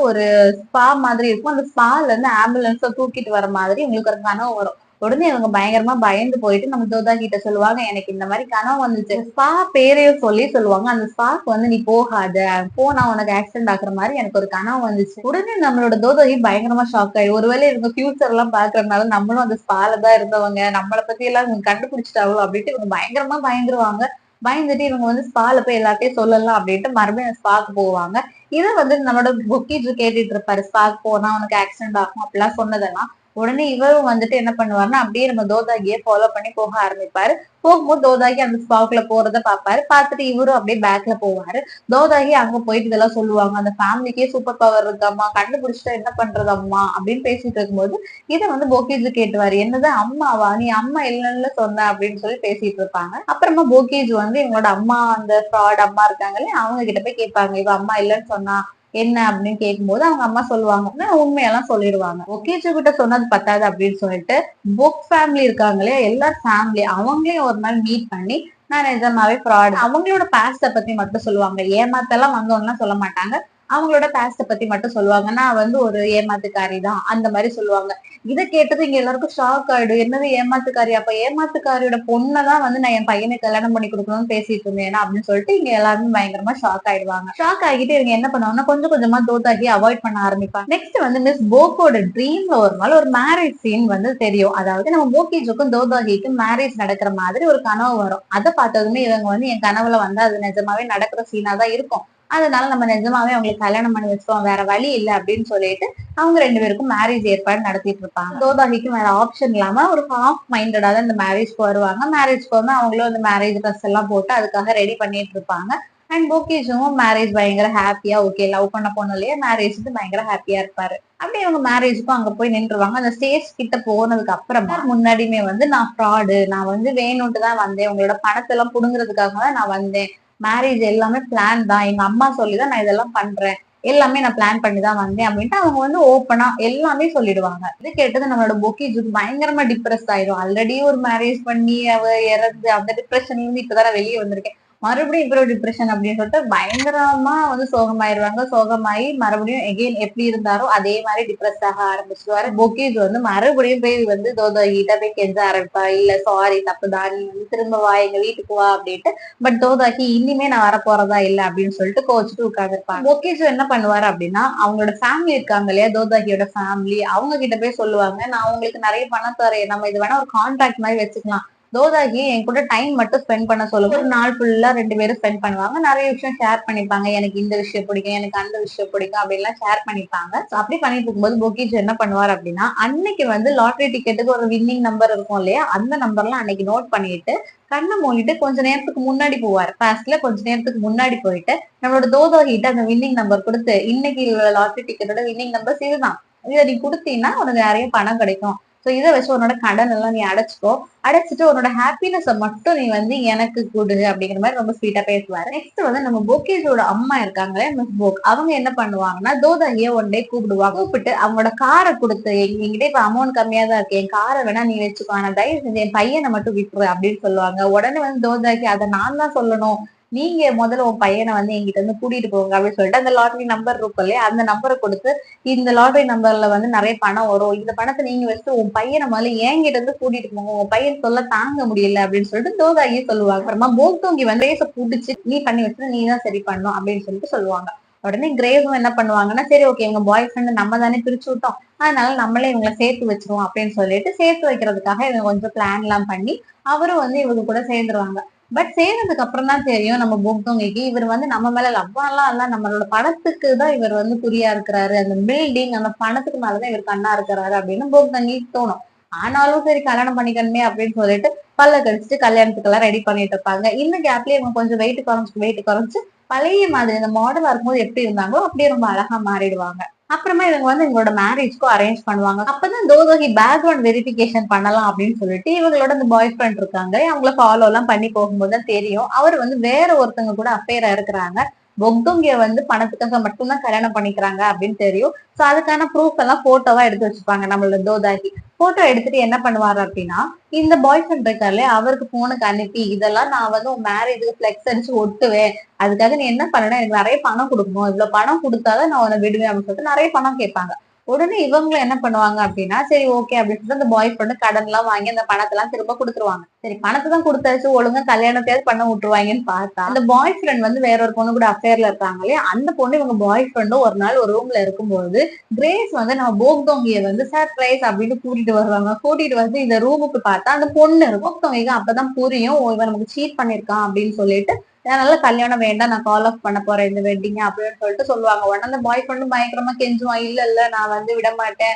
ஒரு ஸ்பா மாதிரி இருக்கும். அந்த ஸ்பால இருந்து ஆம்புலன்ஸ தூக்கிட்டு வர மாதிரி உங்களுக்கு ஒரு கனவு வரும். உடனே இவங்க பயங்கரமா பயந்து போயிட்டு நம்ம தோதா கிட்ட சொல்லுவாங்க, எனக்கு இந்த மாதிரி கனவு வந்துச்சு. ஸ்பா பேரையும் சொல்லுவாங்க. அந்த ஸ்பாக்கு நீ போகாத, போனா உனக்கு ஆக்சிடென்ட் ஆகுற மாதிரி எனக்கு ஒரு கனவு வந்துச்சு. உடனே நம்மளோட தோதாகி பயங்கரமா ஷாக் ஆயிடும். ஒருவேளை இவங்க ஃபியூச்சர் எல்லாம் பாக்குறதுனால நம்மளும் அந்த ஸ்பால தான் இருந்தவங்க, நம்மளை பத்தி எல்லாம் இவங்க கண்டுபிடிச்சிட்டாங்களோ அப்படின்ட்டு இவங்க பயங்கரமா பயந்துருவாங்க. பயந்துட்டு இவங்க ஸ்பால போய் எல்லாத்தையும் சொல்லலாம் அப்படின்ட்டு மறுபடியும் ஸ்பாக்கு போவாங்க. இதை நம்மளோட பொக்கீஜ் கேட்டுட்டு இருப்பாரு. ஸ்பாக்கு போனா உனக்கு ஆக்சிடென்ட் ஆகும் அப்படிலாம் சொன்னதெல்லாம். உடனே இவரும் என்ன பண்ணுவாருன்னா அப்படியே நம்ம தோதாகியை ஃபாலோ பண்ணி போக ஆரம்பிப்பாரு. போகும்போது தோதாகி அந்த ஸ்பாக்ல போறத பாப்பாரு. பார்த்துட்டு இவரும் அப்படியே பேக்ல போவாரு. தோதாகி அங்க போயிட்டு இதெல்லாம் சொல்லுவாங்க. அந்த ஃபேமிலிக்கே சூப்பர் பவர் இருக்காமா, கண்டுபிடிச்சிட்டா என்ன பண்றது அம்மா அப்படின்னு பேசிட்டு இருக்கும்போது இதை போக்கீஜ் கேட்டுவாரு. என்னது அம்மாவா, நீ அம்மா இல்லைன்னு சொன்ன அப்படின்னு சொல்லி பேசிட்டு இருப்பாங்க. அப்புறமா போக்கீஜ் இவங்களோட அம்மா, அந்த ஃப்ராட் அம்மா இருக்காங்களே அவங்க கிட்ட போய் கேட்பாங்க, இவ அம்மா இல்லைன்னு சொன்னா என்ன அப்படின்னு கேட்கும்போது அவங்க அம்மா சொல்லுவாங்க, உண்மையெல்லாம் சொல்லிடுவாங்க. ஒகேஜு கிட்ட சொன்னது பத்தாது அப்படின்னு சொல்லிட்டு புக் ஃபேமிலி இருக்காங்களே எல்லா ஃபேமிலி அவங்களையும் ஒரு நாள் மீட் பண்ணி நான் நிஜமாவே ஃப்ராட், அவங்களோட பாஸ்ட பத்தி மட்டும் சொல்லுவாங்க. ஏமாத்தெல்லாம் வந்தோம்னா சொல்ல மாட்டாங்க. அவங்களோட பாஸ்ட பத்தி மட்டும் சொல்லுவாங்க. நான் ஒரு ஏமாத்துக்காரி தான் அந்த மாதிரி சொல்லுவாங்க. இதை கேட்டது இங்க எல்லாருக்கும் ஷாக் ஆயிடும். என்னது ஏமாத்துக்காரி? அப்ப ஏமாத்துக்காரியோட பொண்ணதான் நான் என் பையனுக்கு கல்யாணம் பண்ணி கொடுக்கணும்னு பேசிட்டு இருந்தேன் அப்படின்னு சொல்லிட்டு இங்க எல்லாருமே பயங்கரமா ஷாக் ஆயிடுவாங்க. ஷாக் ஆகிட்டு இவங்க என்ன பண்ணுவாங்கன்னா கொஞ்சம் கொஞ்சமா தோதாகி அவாய்ட் பண்ண ஆரம்பிப்பாங்க. நெக்ஸ்ட் மிஸ் போக்கோட ட்ரீம்ல ஒரு நாள் ஒரு மேரேஜ் சீன் தெரியும். அதாவது நம்ம போக்கிஜுக்கும் தோதாகிக்கும் மேரேஜ் நடக்கிற மாதிரி ஒரு கனவு வரும். அதை பார்த்ததுமே இவங்க என் கனவுல அது நிஜமாவே நடக்கிற சீனா தான் இருக்கும். அதனால நம்ம நிஜமாவே அவங்களுக்கு கல்யாணம் பண்ணி வச்சிட்டோம், வேற வழி இல்லை அப்படின்னு சொல்லிட்டு அவங்க 2 பேருக்கும் மேரேஜ் ஏற்பாடு நடத்திட்டு இருப்பாங்க. தோதாகிக்கும் வேற ஆப்ஷன் இல்லாம ஒரு ஹாஃப் மைண்டடா தான் இந்த மேரேஜ்க்கு வருவாங்க. மேரேஜ்க்கு அவங்களும் அந்த மேரேஜ் ட்ரெஸ் எல்லாம் போட்டு அதுக்காக ரெடி பண்ணிட்டு இருப்பாங்க. அண்ட் போக்கேஜும் மேரேஜ் பயங்கர ஹாப்பியா, ஓகே லவ் பண்ண பொண்ணு இல்லையா, மேரேஜ்க்கு பயங்கர ஹாப்பியா இருப்பாரு. அப்படியே அவங்க மேரேஜுக்கும் அங்க போய் நின்றுவாங்க. அந்த ஸ்டேஜ் கிட்ட போனதுக்கு அப்புறமா முன்னாடியுமே நான் ஃப்ராடு, நான் வேணும்ட்டு தான் வந்தேன், உங்களோட பணத்தை எல்லாம் புடுங்குறதுக்காக தான் நான் வந்தேன், மேரேஜ் எல்லாமே பிளான் தான், எங்க அம்மா சொல்லிதான் நான் இதெல்லாம் பண்றேன், எல்லாமே நான் பிளான் பண்ணி தான் வந்தேன் அப்படின்ட்டு அவங்க ஓப்பனா எல்லாமே சொல்லிடுவாங்க. இது கேட்டது நம்மளோட பொக்கேஜுக்கு பயங்கரமா டிப்ரெஸ் ஆயிடும். ஆல்ரெடி ஒரு மேரேஜ் பண்ணி அவ இறந்து அந்த டிப்ரெஷன்ல இருந்து இப்பதான் வெளியே வந்திருக்கேன், மறுபடியும் இவ்வளவு டிப்ரெஷன் அப்படின்னு சொல்லிட்டு பயங்கரமா சோகமாயிருவாங்க. சோகமாயி மறுபடியும் எகெயின் எப்படி இருந்தாரோ அதே மாதிரி டிப்ரெஸ் ஆக ஆரம்பிச்சுருவாரு. பொக்கேஜ் மறுபடியும் போய் தோதாகிட்ட போய் கெஞ்ச ஆரம்பிப்பா, இல்ல சாரி தப்புதான், நீ திரும்ப வா, எங்க வீட்டுக்கு வா அப்படின்ட்டு. பட் தோதாகி இனிமே நான் வரப்போறதா இல்ல அப்படின்னு சொல்லிட்டு கோச்சிட்டு உட்கார்ந்துருப்பாங்க. பொக்கேஜ் என்ன பண்ணுவாரு அப்படின்னா அவங்களோட ஃபேமிலி இருக்காங்க இல்லையா, தோதாகியோட ஃபேமிலி, அவங்க கிட்ட போய் சொல்லுவாங்க, நான் உங்களுக்கு நிறைய பணம் தரேன், நம்ம இது வேணா ஒரு கான்ட்ராக்ட் மாதிரி வச்சுக்கலாம், தோதாகி என் கூட டைம் மட்டும் ஸ்பெண்ட் பண்ண சொல்லுங்க. ஒரு நாள் ஃபுல்லா 2 பேரும் ஸ்பெண்ட் பண்ணுவாங்க. நிறைய விஷயம் ஷேர் பண்ணிப்பாங்க. எனக்கு இந்த விஷயம் பிடிக்கும், எனக்கு அந்த விஷயம் பிடிக்கும் அப்படின்லாம் ஷேர் பண்ணிப்பாங்க. அப்படி பண்ணிட்டு இருக்கும்போது பொக்கேஜ் என்ன பண்ணுவார் அப்படின்னா அன்னைக்கு லாட்டரி டிக்கெட்டுக்கு ஒரு வின்னிங் நம்பர் இருக்கும் இல்லையா, அந்த நம்பர்லாம் அன்னைக்கு நோட் பண்ணிட்டு கண்ணை மூடிட்டு கொஞ்ச நேரத்துக்கு முன்னாடி போவார். பாஸ்ட்ல கொஞ்ச நேரத்துக்கு முன்னாடி போயிட்டு நம்மளோட தோதாகிட்ட அந்த வின்னிங் நம்பர் கொடுத்து, இன்னைக்கு லாட்டரி டிக்கெட்டோட வின்னிங் நம்பர் இதுதான், இதை நீ கொடுத்தீங்கன்னா உனக்கு நிறைய பணம் கிடைக்கும், சோ இதை வச்சு உன்னோட கடன் எல்லாம் நீ அடைச்சுக்கோ, அடைச்சிட்டு உன்னோட ஹாப்பினஸ் மட்டும் நீ எனக்கு கொடு அப்படிங்கிற மாதிரி ரொம்ப ஸ்வீட்டா பேசுவாரு. நெக்ஸ்ட் நம்ம பொக்கேஜோட அம்மா இருக்காங்களே மிஸ் போக், அவங்க என்ன பண்ணுவாங்கன்னா தோதாகிய ஒன் டே கூப்பிடுவாங்க. கூப்பிட்டு அவங்களோட காரை கொடுத்து, எங்கிட்ட இப்ப அமௌண்ட் கம்மியா தான் இருக்கு, என் காரை வேணா நீ வச்சுக்கோ, ஆனா தயவு செஞ்சு என் பையனை மட்டும் விட்டுரு அப்படின்னு சொல்லுவாங்க. உடனே தோதாகி அதை நான் தான் சொல்லணும், நீங்க முதல்ல உன் பையனை என்கிட்ட கூட்டிட்டு போங்க அப்படின்னு சொல்லிட்டு அந்த லாட்டரி நம்பர் இருக்கும் இல்லையா, அந்த நம்பரை கொடுத்து, இந்த லாட்டரி நம்பர்ல நிறைய பணம் வரும், இந்த பணத்தை நீங்க வச்சுட்டு உன் பையனை முதல்ல என்கிட்ட கூட்டிட்டு போங்க, உன் பையன் சொல்ல தாங்க முடியல அப்படின்னு சொல்லிட்டு தோதாகி சொல்லுவாங்க. அப்புறமா போக்தோங்கி ரேஸ புடிச்சு, நீ பண்ணி வச்சுட்டு நீ தான் சரி பண்ணும் அப்படின்னு சொல்லிட்டு சொல்லுவாங்க. உடனே கிரேஸும் என்ன பண்ணுவாங்கன்னா, சரி ஓகே எங்க பாய் ஃப்ரெண்ட் நம்ம தானே பிரிச்சு விட்டோம், அதனால நம்மளே இவங்களை சேர்த்து வச்சிருவோம் அப்படின்னு சொல்லிட்டு சேர்த்து வைக்கிறதுக்காக இவங்க கொஞ்சம் பிளான் எல்லாம் பண்ணி அவரும் இவங்க கூட சேர்ந்துருவாங்க. பட் சேர்ந்ததுக்கு அப்புறம் தான் தெரியும் நம்ம போக்தோங்கிக்கு இவர் நம்ம மேல லவ்வாலாம் இல்ல, நம்மளோட பணத்துக்கு தான் இவர் குறியா இருக்கிறாரு, அந்த பில்டிங் அந்த பணத்துக்கு மேலதான் இவர் கண்ணா இருக்கிறாரு அப்படின்னு போக்தோங்கிக்கு தோணும். ஆனாலும் சரி கல்யாணம் பண்ணிக்கணுமே அப்படின்னு சொல்லிட்டு பல்ல கடிச்சிட்டு கல்யாணத்துக்கு எல்லாம் ரெடி பண்ணிட்டு இருப்பாங்க. இந்த கேப்லயே இவங்க கொஞ்சம் வெயிட் குறைஞ்சு பழைய மாதிரி இந்த மாடலா இருக்கும்போது எப்படி இருந்தாங்களோ அப்படியே ரொம்ப அழகா மாறிடுவாங்க. அப்புறமா இவங்க வந்து இவங்களோட மேரேஜ்க்கும் அரேஞ்ச் பண்ணுவாங்க. அப்பதான் தோதோஹி பேக்ரவுண்ட் வெரிஃபிகேஷன் பண்ணலாம் அப்படின்னு சொல்லிட்டு இவங்களோட அந்த பாய் ஃப்ரெண்ட் இருக்காங்க, அவங்கள ஃபாலோ எல்லாம் பண்ணி போகும்போது தான் தெரியும் அவர் வந்து வேற ஒருத்தவங்க கூட அஃபேரா இருக்கிறாங்க. பொக்தோங்கிய வந்து பணத்துக்காக மட்டும்தான் கல்யாணம் பண்ணிக்கிறாங்க அப்படின்னு தெரியும். சோ அதுக்கான ப்ரூஃப் எல்லாம் போட்டோவா எடுத்து வச்சுப்பாங்க நம்மளோட தோதாகி. போட்டோ எடுத்துட்டு என்ன பண்ணுவாரு அப்படின்னா, இந்த பாய் ஃப்ரெண்ட் இருக்காரு அவருக்கு போனுக்கு அனுப்பி இதெல்லாம் நான் வந்து உன் மேரேஜுக்கு ஃபிளெக்ஸ் அடிச்சு ஒட்டுவேன். அதுக்காக நீ என்ன பண்ணணும், எனக்கு நிறைய பணம் கொடுக்கணும், இவ்வளவு பணம் கொடுத்தாதான் நான் உன்னை விடுவேன் அப்படின்னு சொல்லிட்டு நிறைய பணம் கேட்பாங்க. உடனே இவங்களும் என்ன பண்ணுவாங்க அப்படின்னா, சரி ஓகே அப்படின்னு சொல்லிட்டு அந்த பாய் ஃப்ரெண்டு கடன் எல்லாம் வாங்கி அந்த பணத்தை எல்லாம் திரும்ப கொடுத்துருவாங்க. சரி பணத்தை தான் கொடுத்தாச்சு, ஒழுங்கா கல்யாணத்தையாவது பண்ண விட்டுருவாங்கன்னு பார்த்தா அந்த பாய் ஃப்ரெண்ட் வந்து வேற ஒரு பொண்ணு கூட அஃபேர்ல இருக்காங்க இல்லையா, அந்த பொண்ணு இவங்க பாய் ஃப்ரெண்டும் ஒரு நாள் ஒரு ரூம்ல இருக்கும்போது கிரேஸ் வந்து நம்ம போக்தோங்கிய வந்து சர்ப்ரைஸ் அப்படின்னு கூட்டிட்டு வருவாங்க. கூட்டிட்டு வந்து இந்த ரூமுக்கு பார்த்தா அந்த பொண்ணு இருக்கும். போக்தோங்கிக்கு அப்பதான் புரியும், ஓ இவன் நமக்கு சீட் பண்ணிருக்கான் அப்படின்னு சொல்லிட்டு, அதனால கல்யாணம் வேண்டாம், நான் கால் ஆஃப் பண்ண போறேன் இந்த வெட்டிங் அப்படின்னு சொல்லிட்டு சொல்லுவாங்க. உடனே அந்த பாய் ஃப்ரெண்டும் பயங்கரமா கெஞ்சுவான், இல்ல இல்ல நான் வந்து விட மாட்டேன்,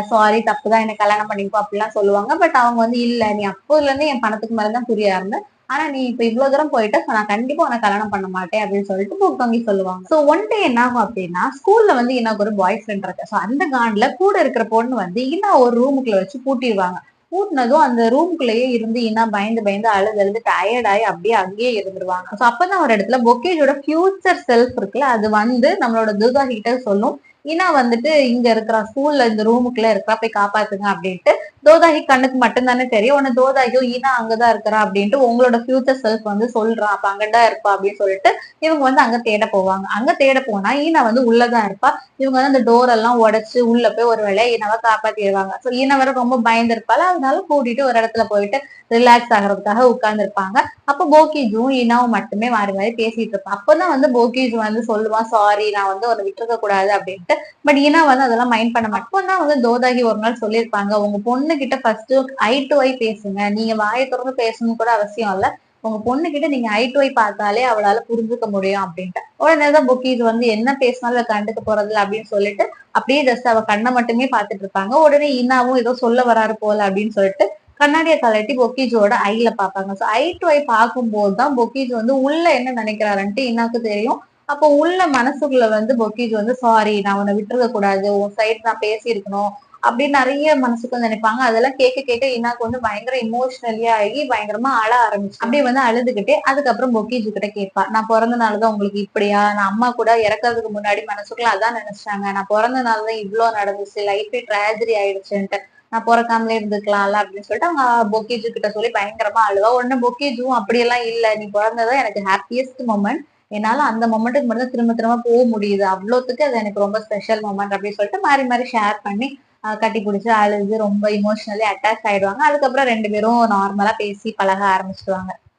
சாரி தப்புதான், என்ன கல்யாணம் பண்ணிக்கோ அப்படிலாம் சொல்லுவாங்க. பட் அவங்க வந்து இல்ல நீ அப்போதுல இருந்து என் பணத்துக்கு மேலதான் புரிய இருந்த, ஆனா நீ இப்ப இவ்வளவு தூரம் போயிட்ட, நான் கண்டிப்பா உனக்கு கல்யாணம் பண்ண மாட்டேன் அப்படின்னு சொல்லிட்டு போக்தோங்கி சொல்லுவாங்க. சோ ஒன் டே என்ன ஆகும் அப்படின்னா, ஸ்கூல்ல வந்து எனக்கு ஒரு பாய் ஃப்ரெண்ட் இருக்கு. சோ அந்த காண்ட்ல கூட இருக்கிற பொண்ணு வந்து இன்னும் ஒரு ரூமுக்குள்ள வச்சு பூட்டிடுவாங்க. பூட்டினதும் அந்த ரூம்குள்ளேயே இருந்து இன்னா பயந்து பயந்து அழுது அழுது டயர்ட் ஆகி அப்படியே அங்கேயே இருந்துருவாங்க. சோ அப்பதான் ஒரு இடத்துல பொக்கேஜோட ஃபியூச்சர் செல்ஃப் இருக்குல்ல, அது வந்து நம்மளோட துர்கா கிட்ட சொல்லும், இனா வந்துட்டு இங்க இருக்கிற ஸ்கூல்ல இந்த ரூமுக்குள்ள இருக்கிறா, போய் காப்பாத்துங்க அப்படின்ட்டு. தோதாகி கண்ணுக்கு மட்டும்தானே தெரியும், உன்ன தோதாகியும் ஈனா அங்கதான் இருக்கிறா அப்படின்ட்டு உங்களோட ஃபியூச்சர் செல்ஃப் வந்து சொல்றான், அப்ப அங்கதான் இருப்பா அப்படின்னு சொல்லிட்டு இவங்க வந்து அங்க தேட போவாங்க. அங்க தேட போனா ஈனா வந்து உள்ளதான் இருப்பா. இவங்க வந்து அந்த டோர் எல்லாம் உடைச்சு உள்ள போய் ஒரு வேலையை ஈனாவை காப்பாத்திடுவாங்க. சோ ஈனா வேற ரொம்ப பயந்து இருப்பாள், அதனால கூட்டிட்டு ஒரு இடத்துல போயிட்டு ரிலாக்ஸ் ஆகிறதுக்காக உட்கார்ந்து இருப்பாங்க. அப்ப போக்கிஜும் ஈனாவும் மட்டுமே மாறி மாறி பேசிட்டு இருப்பாங்க. அப்பதான் வந்து போக்கிஜு வந்து சொல்லுவான், சாரி நான் வந்து உன்னை விட்டுருக்க கூடாது அப்படின்ட்டு. பட் ஈனா வந்து அதெல்லாம் மைண்ட் பண்ண மாட்டேன். அப்பதான் வந்து தோதாகி ஒரு நாள் சொல்லியிருப்பாங்க, உங்க பொண்ணு கிட்ட ஃபர்ஸ்ட் ஐ டு ஐ பேசுங்க, நீங்க வாயை திறந்து பேசணும்னு கூட அவசியம் இல்ல, உங்க பொண்ணு கிட்ட நீங்க ஐ டு ஐ பார்த்தாலே அவளால புரிஞ்சுக்க முடியும் அப்படின்ட்டு. உடனேதான் பொக்கீஸ் வந்து என்ன பேசினாலும் கண்டுக்க போறதில்ல அப்படின்னு சொல்லிட்டு அப்படியே ஜஸ்ட் அவ கண்ணை மட்டுமே பார்த்துட்டு இருப்பாங்க. உடனே இன்னாவும் ஏதோ சொல்ல வராரு போல அப்படின்னு சொல்லிட்டு கண்ணாடியை கலட்டி பொக்கீஜோட ஐல பாப்பாங்க. சோ ஐ டு ஐ பார்க்கும்போது தான் பொக்கீஜ் வந்து உள்ள என்ன நினைக்கிறாருன்ட்டு இன்னாக்கு தெரியும். அப்போ உள்ள மனசுக்குள்ள வந்து பொக்கீஜ் வந்து சாரி நான் உன்னை விட்டுருக்க கூடாது, உன் சைடு நான் பேசியிருக்கணும் அப்படின்னு நிறைய மனசுக்கு வந்து நினைப்பாங்க. அதெல்லாம் கேட்க கேட்க இன்னாக்கு வந்து பயங்கர இமோஷனலியா ஆகி பயங்கரமா அழ ஆரம்பிச்சு அப்படியே வந்து அழுதுகிட்டே அதுக்கப்புறம் பொக்கீஜு கிட்ட கேட்பா, நான் பிறந்த நாள்தான் உங்களுக்கு இப்படியா, நான் அம்மா கூட இறக்கறதுக்கு முன்னாடி மனசுக்குள்ள அதான் நினைச்சாங்க, நான் பிறந்த நாள் தான் இவ்வளவு நடந்துச்சு, லைஃபே ட்ராஜடி ஆயிடுச்சுன்ட்டு, நான் பிறக்காமலே இருந்துக்கலாம்ல அப்படின்னு சொல்லிட்டு அவங்க பொக்கேஜு கிட்ட சொல்லி பயங்கரமா அழுவா. உடனே பொக்கேஜும் அப்படியெல்லாம் இல்ல, நீ பிறந்ததான் எனக்கு ஹாப்பியஸ்ட் மொமெண்ட், என்னால அந்த மொமெண்ட்டுக்கு மட்டும் தான் திரும்ப திரும்ப போக முடியுது, அவ்வளவுத்துக்கு அது எனக்கு ரொம்ப ஸ்பெஷல் மொமெண்ட் அப்படின்னு சொல்லிட்டு மாறி மாறி ஷேர் பண்ணி கட்டி பிடிச்சு அழுது ரொம்ப இமோஷனலி அட்டாச் ஆயிடுவாங்க. அதுக்கப்புறம் ரெண்டு பேரும் நார்மலா பேசி பழக ஆரம்பிச்சிடுவாங்க.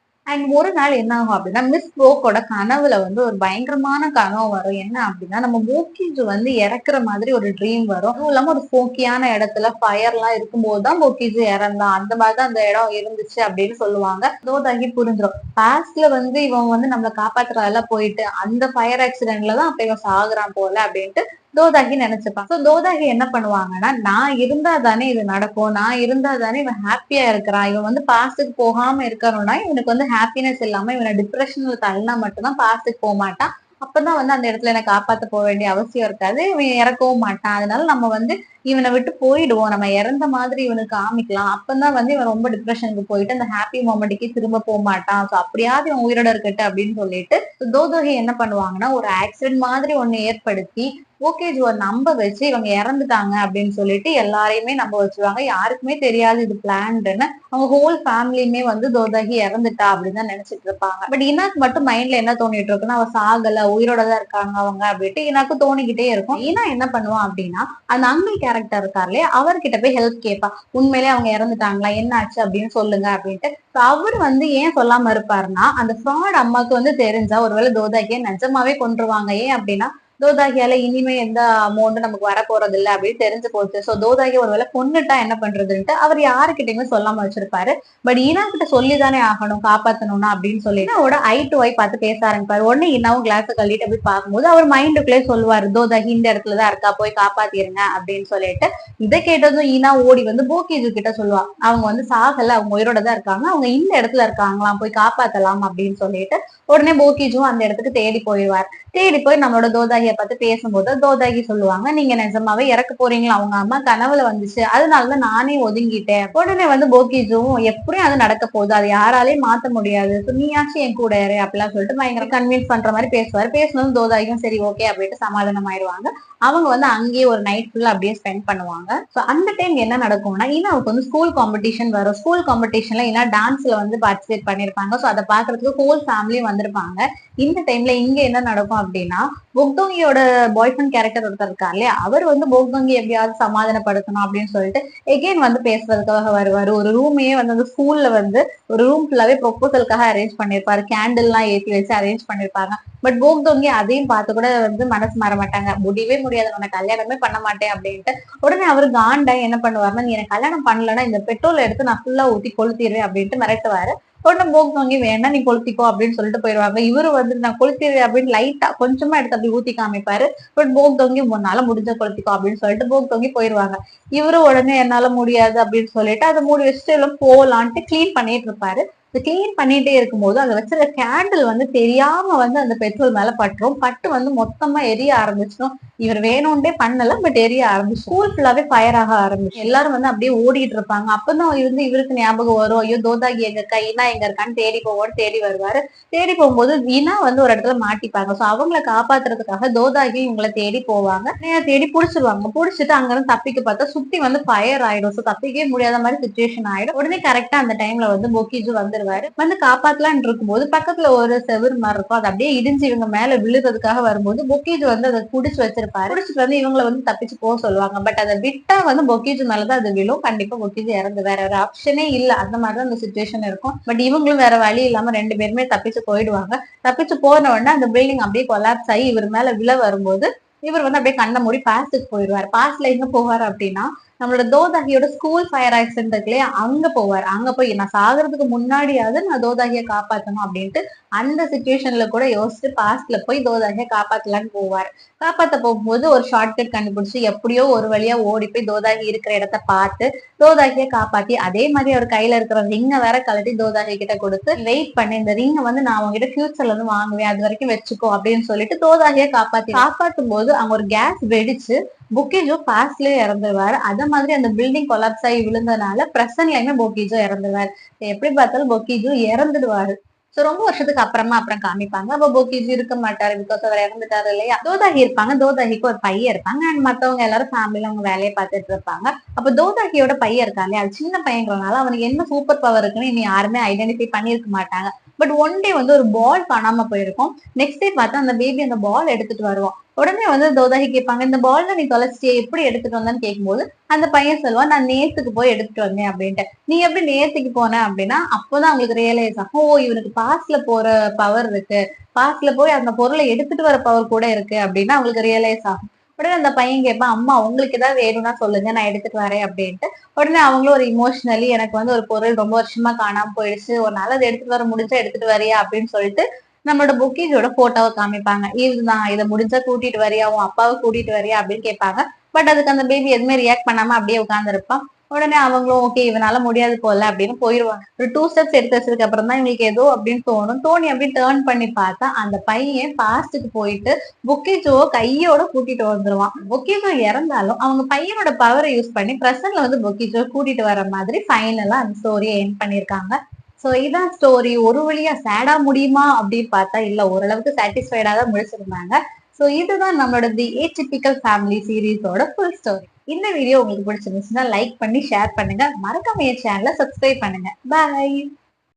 அண்ட் ஒரு நாள் என்ன ஆகும் அப்படின்னா, மிஸ் போக்கோட கனவுல வந்து ஒரு பயங்கரமான கனவு வரும். என்ன அப்படின்னா, நம்ம போக்கீஜ் வந்து இறக்குற மாதிரி ஒரு ட்ரீம் வரும். அதுவும் இல்லாம ஒரு ஸ்மோக்கியான இடத்துல ஃபயர் எல்லாம் இருக்கும்போது தான் போக்கீஜ் இறந்தான், அந்த மாதிரிதான் அந்த இடம் இருந்துச்சு அப்படின்னு சொல்லுவாங்க. தோதாகி புரிஞ்சிடும், பாஸ்ட்ல வந்து இவன் வந்து நம்மளை காப்பாத்துறதெல்லாம் போயிட்டு அந்த ஃபயர் ஆக்சிடென்ட்ல தான் அப்ப இவன் சாகுறான் போல அப்படின்ட்டு தோதாகி நினைச்சுப்பான். சோ தோதாகி என்ன பண்ணுவாங்கன்னா, நான் இருந்தா தானே இது நடக்கும், நான் இருந்தா தானே இவன் ஹாப்பியா இருக்கிறான், இவன் வந்து பாஸ்டுக்கு போகாம இருக்கணும்னா இவனுக்கு வந்து ஹாப்பினஸ் இல்லாம இவனை டிப்ரெஷன்ல தள்ளினா மட்டும்தான் பாஸ்டுக்கு போக மாட்டான். அப்பதான் வந்து அந்த இடத்துல எனக்கு காப்பாத்த போக வேண்டிய அவசியம் இருக்காது, இவன் இறக்கவும் மாட்டான். அதனால நம்ம வந்து இவனை விட்டு போயிடுவோம், நம்ம இறந்த மாதிரி இவனுக்கு காமிக்கலாம், அப்பதான் வந்து இவன் ரொம்ப டிப்ரெஷனுக்கு போயிட்டு அந்த ஹாப்பி மொமெண்ட்டுக்கே திரும்ப போக மாட்டான். சோ அப்படியாவது இவன் உயிரோட இருக்கட்டு அப்படின்னு சொல்லிட்டு தோதோகி என்ன பண்ணுவாங்கன்னா, ஒரு ஆக்சிடென்ட் மாதிரி ஒண்ணு ஏற்படுத்தி ஓகேஜுவ நம்ப வச்சு இவங்க இறந்துட்டாங்க அப்படின்னு சொல்லிட்டு எல்லாரையுமே நம்ப வச்சிருவாங்க. யாருக்குமே தெரியாது இது பிளான்டுன்னு. அவங்க ஹோல் ஃபேமிலியுமே வந்து தோதாகி இறந்துட்டா அப்படின்னு தான் நினைச்சிட்டு இருப்பாங்க. பட் இனாக்கு மட்டும் மைண்ட்ல என்ன தோணிட்டு இருக்குன்னா, அவ சாகல, உயிரோட தான் இருக்காங்க அவங்க அப்படின்ட்டு இனாக்கு தோணிக்கிட்டே இருக்கும். ஈனா என்ன பண்ணுவான் அப்படின்னா, அந்த அங்கிள் கேரக்டர் இருக்காருலே அவர்கிட்ட போய் ஹெல்ப் கேட்பா, உண்மையிலேயே அவங்க இறந்துட்டாங்களா, என்ன ஆச்சு அப்படின்னு சொல்லுங்க அப்படின்ட்டு. அவர் வந்து ஏன் சொல்லாம இருப்பாருன்னா, அந்த ஃப்ராட் அம்மாக்கு வந்து தெரிஞ்சா ஒருவேளை தோதாகியை நிஜமாவே கொன்றுவாங்க. ஏன் அப்படின்னா, தோதாகியால இனிமே எந்த அமௌண்ட்டும் நமக்கு வர போறது இல்ல அப்படின்னு தெரிஞ்சு போச்சு. சோ தோதாகி ஒருவேளை கொன்னுட்டா என்ன பண்றதுன்ட்டு அவர் யாருக்கிட்டயுமே சொல்லாம வச்சிருப்பாரு. பட் ஈனா கிட்ட சொல்லிதானே ஆகணும் காப்பாத்தணும்னா அப்படின்னு சொல்லிட்டு அவரோட ஐ டு ஐ பார்த்து பேச ஆரம்பிப்பாரு. உடனே இனாவும் கிளாஸ கழட்டிட்டு போய் பார்க்கும்போது அவர் மைண்டுக்குள்ளே சொல்லுவாரு, தோதாகி இந்த இடத்துலதான் இருக்கா, போய் காப்பாத்திருங்க அப்படின்னு சொல்லிட்டு. இதை கேட்டதும் ஈனா ஓடி வந்து போக்கிஜு கிட்ட சொல்லுவா, அவங்க வந்து சாகல, அவங்க உயிரோட தான் இருக்காங்க, அவங்க இந்த இடத்துல இருக்காங்களாம், போய் காப்பாத்தலாம் அப்படின்னு சொல்லிட்டு. உடனே போக்கிஜும் அந்த இடத்துக்கு தேடி போயிடுவார். தேடி போய் நம்மளோட தோதாகிய பார்த்து பேசும்போது தோதாகி சொல்லுவாங்க, நீங்க நிஜமாவே இறக்க போறீங்களா, அவங்க அம்மா கனவுல வந்துச்சு, அதனாலதான் நானே ஒதுங்கிட்டேன். உடனே வந்து போக்கிஜுவும் எப்படியும் அது நடக்க போகுது, அது யாராலையும் மாத்த முடியாது, நீயாச்சும் என் கூட இரு அப்படிலாம் சொல்லிட்டு பயங்கர கன்வின்ஸ் பண்ற மாதிரி பேசுவாரு. பேசணும் தோதாகியும் சரி ஓகே அப்படின்ட்டு சமாதானம் ஆயிடுவாங்க. அவங்க வந்து அங்கேயே ஒரு நைட் ஃபுல்லா அப்படியே ஸ்பெண்ட் பண்ணுவாங்க. சோ அந்த டைம் என்ன நடக்கும்னா, இனாவுக்கு வந்து ஸ்கூல் காம்படிஷன் வரும். ஸ்கூல் காம்படிஷன்ல இனா டான்ஸ்ல வந்து பார்ட்டிசிபேட் பண்ணிருப்பாங்க. சோ அதை பாக்குறதுக்கு ஹோல் ஃபேமிலியும் வந்திருப்பாங்க. இந்த டைம்ல இங்க என்ன நடக்கும் அப்படின்னா, பொக்தோங்கியோட பாய் ஃப்ரெண்ட் கேரக்டர் ஒருத்தர் இருக்கார் இல்லையா, அவர் வந்து பொக்தோங்கி எப்படியாவது சமாதானப்படுத்தணும் அப்படின்னு சொல்லிட்டு எகெயின் வந்து பேசுறதுக்காக வருவாரு. ஒரு ரூமையே வந்து அந்த ஸ்கூல்ல வந்து ஒரு ரூம் ஃபுல்லாவே ப்ரொபோசலுக்காக அரேஞ்ச் பண்ணிருப்பாரு. கேண்டில் எல்லாம் ஏற்றி வச்சு அரேஞ்ச் பண்ணிருப்பாங்க. பட் போக்தோங்கி அதையும் பார்த்து கூட வந்து மனசு மாற மாட்டாங்க. முடியவே முடியாது, உனக்கு கல்யாணமே பண்ண மாட்டேன் அப்படின்ட்டு. உடனே அவரு காண்டா என்ன பண்ணுவாருன்னா, நீ எனக்கு கல்யாணம் பண்ணலன்னா இந்த பெட்ரோல் எடுத்து நான் ஃபுல்லா ஊத்தி கொளுத்திடுவேன் அப்படின்ட்டு மிரட்டுவாரு. உடனே போக்தோங்கி வேண்டாம் நீ கொளுத்திக்கோ அப்படின்னு சொல்லிட்டு போயிடுவாங்க. இவரு வந்து நான் கொளுத்திடுவேன் அப்படின்னு லைட்டா கொஞ்சமா எடுத்து அப்படி ஊத்தி காமிப்பாரு. பட் போக்தோங்கி முன்னால முடிஞ்ச கொளுத்திக்கோ அப்படின்னு சொல்லிட்டு போக்தோங்கி போயிடுவாங்க. இவரு உடனே என்னால முடியாது அப்படின்னு சொல்லிட்டு அதை மூடி வச்சுட்டு எல்லாம் போலான்ட்டு கிளீன் பண்ணிட்டு இருப்பாரு. கிளீன் பண்ணிட்டே இருக்கும்போது அங்க வச்சிருக்க கேண்டில் வந்து தெரியாம வந்து அந்த பெட்ரோல் மேல பட்டுரும். பட்டு வந்து மொத்தமா எரிய ஆரம்பிச்சிடும். இவர் வேணும்னே பண்ணல, பட் எரிய ஆரம்பிச்சு ஸ்கூல் ஃபுல்லாவே ஃபயர் ஆக ஆரம்பிச்சு எல்லாரும் வந்து அப்படியே ஓடிட்டு இருப்பாங்க. அப்பதான் இருந்து இவருக்கு ஞாபகம் வரும், ஐயோ தோதாகி எங்க இருக்கா, இனா எங்க இருக்கான்னு தேடி போவோம்னு தேடி வருவாரு. தேடி போகும்போது இனா வந்து ஒரு இடத்துல மாட்டிப்பாங்க. சோ அவங்கள காப்பாத்துறதுக்காக தோதாகி இவங்களை தேடி போவாங்க. தேடி புடிச்சிருவாங்க. புடிச்சிட்டு அங்க இருந்து தப்பிக்க பார்த்தா சுத்தி வந்து ஃபயர் ஆயிடும். சோ தப்பிக்கவே முடியாத மாதிரி சுச்சுவேஷன் ஆயிடும். உடனே கரெக்டா அந்த டைம்ல வந்து பொக்கிஜு வந்துருவாரு. வந்து காப்பாத்தலான்னு இருக்கும்போது பக்கத்துல ஒரு செவுரு மாதிரி இருக்கும், அது அப்படியே இடிஞ்சு இவங்க மேல விழுறதுக்காக வரும்போது பொக்கிஜு வந்து அதை புடிச்சு வச்சிருப்பாரு. புடிச்சிட்டு வந்து இவங்களை வந்து தப்பிச்சு போக சொல்லுவாங்க. பட் அதை விட்டா வந்து பொக்கிஜு மேலதான் அது விழும். கண்டிப்பா பொக்கிஜு இறந்து வேற ஒரு ஆப்ஷனே இல்ல. அந்த மாதிரிதான் அந்த சுச்சுவேஷன் இருக்கும். பட் இவங்களும் வேற வழி இல்லாம ரெண்டு பேருமே தப்பிச்சு போயிடுவாங்க. தப்பிச்சு போன உடனே அந்த பில்டிங் அப்படியே கொலாப்ஸ் ஆகி இவர் மேல விழ வரும்போது இவர் வந்து அப்படியே கண்ணை மூடி பாஸ்டுக்கு போயிடுவார். பாஸ்ட்ல எங்க போவார் அப்படின்னா, நம்மளோட தோதாகியோட ஸ்கூல் ஃபயர் ஆக்சிடென்ட் இருக்கு இல்லையா, அங்க போவார். அங்க போய் நான் சாகுறதுக்கு முன்னாடியாவது நான் தோதாகியை காப்பாத்தணும் அப்படின்ட்டு அந்த சுச்சுவேஷன்ல கூட யோசிச்சு பாஸ்ட்ல போய் தோதாகியை காப்பாத்தலான்னு போவார். காப்பாத்த போகும்போது ஒரு ஷார்ட்கட் கண்டுபிடிச்சு எப்படியோ ஒரு வழியா ஓடி போய் தோதாகி இருக்கிற இடத்த பார்த்து தோதாகியை காப்பாத்தி, அதே மாதிரி அவர் கையில இருக்கிற ரிங்கை வேற கழட்டி தோதாகி கிட்ட கொடுத்து, வெயிட் பண்ணி இந்த ரிங்கை வந்து நான் உங்ககிட்ட ஃபியூச்சர்ல இருந்து வாங்குவேன், அது வரைக்கும் வச்சுக்கோ அப்படின்னு சொல்லிட்டு தோதாகியை காப்பாத்தும் போது அங்க ஒரு கேஸ் வெடிச்சு பொக்கிஜோ பாஸ்ட்லயே இறந்துருவாரு. அத மாதிரி அந்த பில்டிங் கொலாப்ஸ் ஆகி விழுந்தனால பிரசன்ட்லயுமே பொக்கிஜோ இறந்துருவாரு. எப்படி பார்த்தாலும் பொக்கிஜோ இறந்துடுவாரு. சோ ரொம்ப வருஷத்துக்கு அப்புறம் காமிப்பாங்க. அப்ப பொக்கிஜி இருக்க மாட்டாரு, பிகாஸ் அவர் இறந்துட்டாரு இல்லையா. தோதாகி இருப்பாங்க. தோதாகிக்கு ஒரு பையன் இருப்பாங்க. அண்ட் மத்தவங்க எல்லாரும் ஃபேமிலில அவங்க வேலையை பார்த்துட்டு இருப்பாங்க. அப்ப தோதாகியோட பையன் இருக்கான் இல்லையா, அது சின்ன பையங்கிறனால அவனுக்கு என்ன சூப்பர் பவர் இருக்குன்னு இனி யாருமே ஐடென்டிஃபை பண்ணிருக்க மாட்டாங்க. பட் ஒன் டே வந்து ஒரு பால் காணாம போயிருக்கும். நெக்ஸ்ட் டே பார்த்தா அந்த பேபி அந்த பால் எடுத்துட்டு வருவான். உடனே வந்து தோதாகி கேட்பாங்க, இந்த பால்ல நீ தொலைச்சிட்டியே எப்படி எடுத்துட்டு வந்தேன்னு கேட்கும்போது அந்த பையன் சொல்லுவான், நான் நேத்துக்கு போய் எடுத்துட்டு வந்தேன் அப்படின்ட்டு. நீ எப்படி நேத்துக்கு போன அப்படின்னா, அப்போதான் அவங்களுக்கு ரியலைஸ் ஆகும், ஓ இவனுக்கு பாஸ்ட்ல போற பவர் இருக்கு, பாஸ்ட்ல போய் அந்த பொருளை எடுத்துட்டு வர பவர் கூட இருக்கு அப்படின்னு அவங்களுக்கு ரியலைஸ் ஆகும். உடனே அந்த பையன் கேட்பான், அம்மா உங்களுக்கு ஏதாவது வேணும்னா சொல்லுங்க நான் எடுத்துட்டு வரேன் அப்படின்ட்டு. உடனே அவங்களும் ஒரு இமோஷனலி, எனக்கு வந்து ஒரு பொருள் ரொம்ப வருஷமா காணாம போயிடுச்சு, ஒரு நாள் அதை எடுத்துட்டு வர முடிஞ்சா எடுத்துட்டு வரியா அப்படின்னு சொல்லிட்டு நம்மளோட பொக்கிஷோட போட்டோவை காமிப்பாங்க. இதுதான், இதை முடிஞ்சா கூட்டிட்டு வரியா, உன் அப்பாவை கூட்டிட்டு வரியா அப்படின்னு கேட்பாங்க. பட் அதுக்கு அந்த பேபி எதுவுமே ரியாக்ட் பண்ணாம அப்படியே உட்கார்ந்துருப்பான். உடனே அவங்களும் ஓகே இவனால முடியாது போல அப்படின்னு போயிருவாங்க. ஒரு 2 ஸ்டெப்ஸ் எடுத்து வச்சதுக்கு அப்புறம் தான் இவங்களுக்கு ஏதோ அப்படின்னு தோணும். தோணி அப்படி டேர்ன் பண்ணி பார்த்தா அந்த பையன் பாஸ்டுக்கு போயிட்டு பொக்கிஜோ கையோட கூட்டிட்டு வந்துருவான். பொக்கிஜோ இறந்தாலும் அவங்க பையனோட பவரை யூஸ் பண்ணி பிரசன்ட்ல வந்து பொக்கிஜோ கூட்டிட்டு வர மாதிரி ஃபைனலா அந்த ஸ்டோரியை எண்ட் பண்ணிருக்காங்க. சோ இதான் ஸ்டோரி. ஒரு வழியா சேடா முடியுமா அப்படின்னு பார்த்தா இல்ல, ஓரளவுக்கு சாட்டிஸ்ஃபைடா தான் முடிச்சிருந்தாங்க. சோ இதுதான் நம்மளோட தி ஏடிபிக்கல் ஃபேமிலி சீரீஸோட ஃபுல் ஸ்டோரி. இந்த வீடியோ உங்களுக்கு பிடிச்சிருந்துச்சுன்னா லைக் பண்ணி ஷேர் பண்ணுங்க. மறக்காம என் சேனலை சப்ஸ்கிரைப் பண்ணுங்க. பாய்.